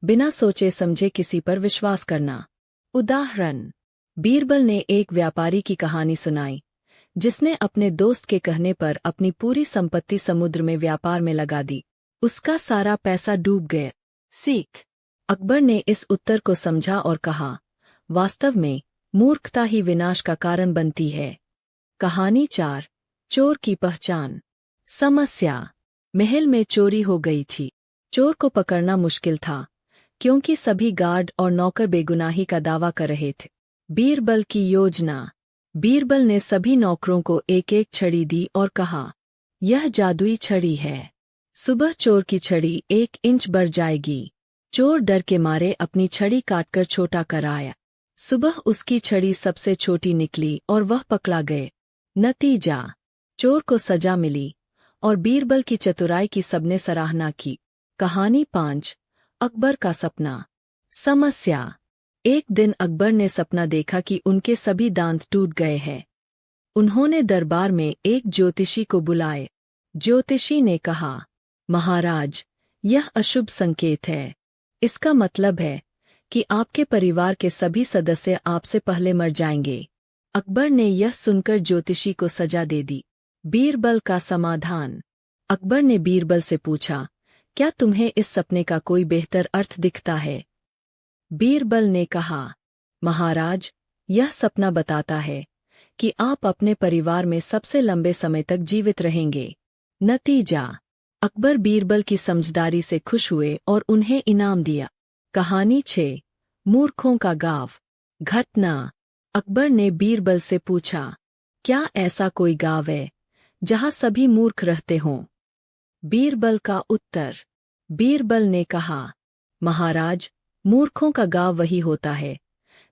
बिना सोचे समझे किसी पर विश्वास करना। उदाहरण, बीरबल ने एक व्यापारी की कहानी सुनाई जिसने अपने दोस्त के कहने पर अपनी पूरी संपत्ति समुद्र में व्यापार में लगा दी। उसका सारा पैसा डूब गया। सीख, अकबर ने इस उत्तर को समझा और कहा, वास्तव में मूर्खता ही विनाश का कारण बनती है। कहानी 4, चोर की पहचान। समस्या, महल में चोरी हो गई थी। चोर को पकड़ना मुश्किल था क्योंकि सभी गार्ड और नौकर बेगुनाही का दावा कर रहे थे। बीरबल की योजना। बीरबल ने सभी नौकरों को एक एक छड़ी दी और कहा, यह जादुई छड़ी है। सुबह चोर की छड़ी 1 इंच बढ़ जाएगी। चोर डर के मारे अपनी छड़ी काटकर छोटा कर आया। सुबह उसकी छड़ी सबसे छोटी निकली और वह पकड़ा गए। नतीजा, चोर को सजा मिली और बीरबल की चतुराई की सबने सराहना की। कहानी 5, अकबर का सपना। समस्या, एक दिन अकबर ने सपना देखा कि उनके सभी दांत टूट गए हैं। उन्होंने दरबार में एक ज्योतिषी को बुलाए। ज्योतिषी ने कहा, महाराज, यह अशुभ संकेत है। इसका मतलब है कि आपके परिवार के सभी सदस्य आपसे पहले मर जाएंगे। अकबर ने यह सुनकर ज्योतिषी को सजा दे दी। बीरबल का समाधान। अकबर ने बीरबल से पूछा, क्या तुम्हें इस सपने का कोई बेहतर अर्थ दिखता है? बीरबल ने कहा, महाराज, यह सपना बताता है कि आप अपने परिवार में सबसे लंबे समय तक जीवित रहेंगे। नतीजा, अकबर बीरबल की समझदारी से खुश हुए और उन्हें इनाम दिया। कहानी 6, मूर्खों का गाँव। घटना, अकबर ने बीरबल से पूछा, क्या ऐसा कोई गाँव है जहाँ सभी मूर्ख रहते हों? बीरबल का उत्तर। बीरबल ने कहा, महाराज, मूर्खों का गाँव वही होता है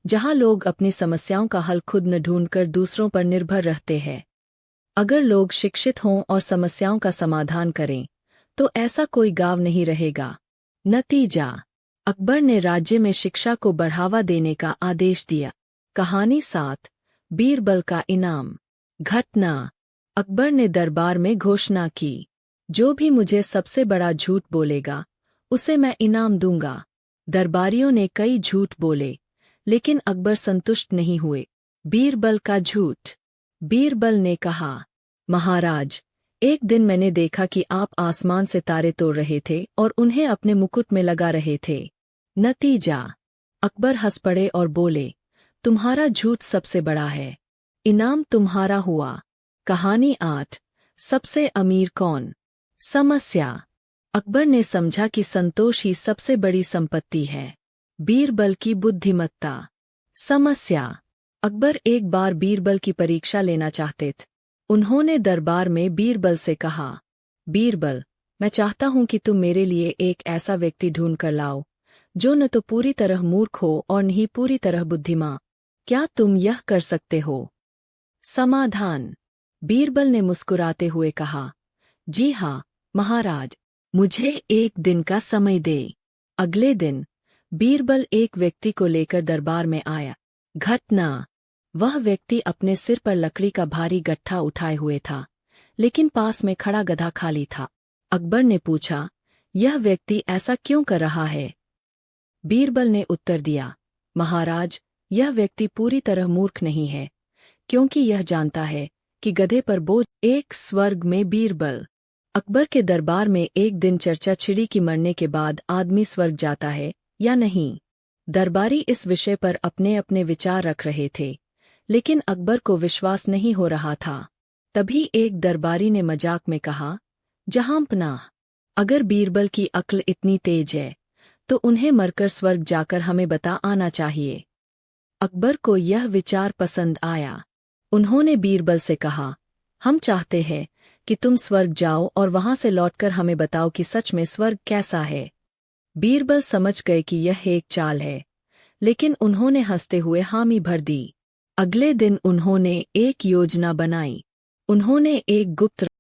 जहाँ लोग अपनी समस्याओं का हल खुद न ढूंढकर दूसरों पर निर्भर रहते हैं। अगर लोग शिक्षित हों और समस्याओं का समाधान करें तो ऐसा कोई गाँव नहीं रहेगा। नतीजा, अकबर ने राज्य में शिक्षा को बढ़ावा देने का आदेश दिया। कहानी 7, बीरबल का इनाम। घटना, अकबर ने दरबार में घोषणा की, जो भी मुझे सबसे बड़ा झूठ बोलेगा उसे मैं इनाम दूंगा। दरबारियों ने कई झूठ बोले लेकिन अकबर संतुष्ट नहीं हुए। बीरबल का झूठ। बीरबल ने कहा, महाराज, एक दिन मैंने देखा कि आप आसमान से तारे तोड़ रहे थे और उन्हें अपने मुकुट में लगा रहे थे। नतीजा, अकबर हंस पड़े और बोले, तुम्हारा झूठ सबसे बड़ा है, इनाम तुम्हारा हुआ। कहानी 8, सबसे अमीर कौन। समस्या, अकबर ने समझा कि संतोष ही सबसे बड़ी संपत्ति है। बीरबल की बुद्धिमत्ता। समस्या, अकबर एक बार बीरबल की परीक्षा लेना चाहते थे। उन्होंने दरबार में बीरबल से कहा, बीरबल, मैं चाहता हूं कि तुम मेरे लिए एक ऐसा व्यक्ति ढूंढ कर लाओ जो न तो पूरी तरह मूर्ख हो और न ही पूरी तरह बुद्धिमान। क्या तुम यह कर सकते हो? समाधान। बीरबल ने मुस्कुराते हुए कहा, जी हाँ महाराज, मुझे 1 दिन का समय दे। अगले दिन बीरबल एक व्यक्ति को लेकर दरबार में आया। घटना, वह व्यक्ति अपने सिर पर लकड़ी का भारी गट्ठा उठाए हुए था, लेकिन पास में खड़ा गधा खाली था। अकबर ने पूछा, यह व्यक्ति ऐसा क्यों कर रहा है? बीरबल ने उत्तर दिया, महाराज, यह व्यक्ति पूरी तरह मूर्ख नहीं है, क्योंकि यह जानता है कि गधे पर बोझ। एक स्वर्ग में बीरबल। अकबर के दरबार में एक दिन चर्चा छिड़ी कि मरने के बाद आदमी स्वर्ग जाता है या नहीं। दरबारी इस विषय पर अपने अपने विचार रख रहे थे, लेकिन अकबर को विश्वास नहीं हो रहा था। तभी एक दरबारी ने मजाक में कहा, जहांपनाह, अगर बीरबल की अक्ल इतनी तेज है तो उन्हें मरकर स्वर्ग जाकर हमें बता आना चाहिए। अकबर को यह विचार पसंद आया। उन्होंने बीरबल से कहा, हम चाहते हैं कि तुम स्वर्ग जाओ और वहां से लौटकर हमें बताओ कि सच में स्वर्ग कैसा है। बीरबल समझ गए कि यह एक चाल है, लेकिन उन्होंने हंसते हुए हामी भर दी। अगले दिन उन्होंने एक योजना बनाई। उन्होंने एक गुप्त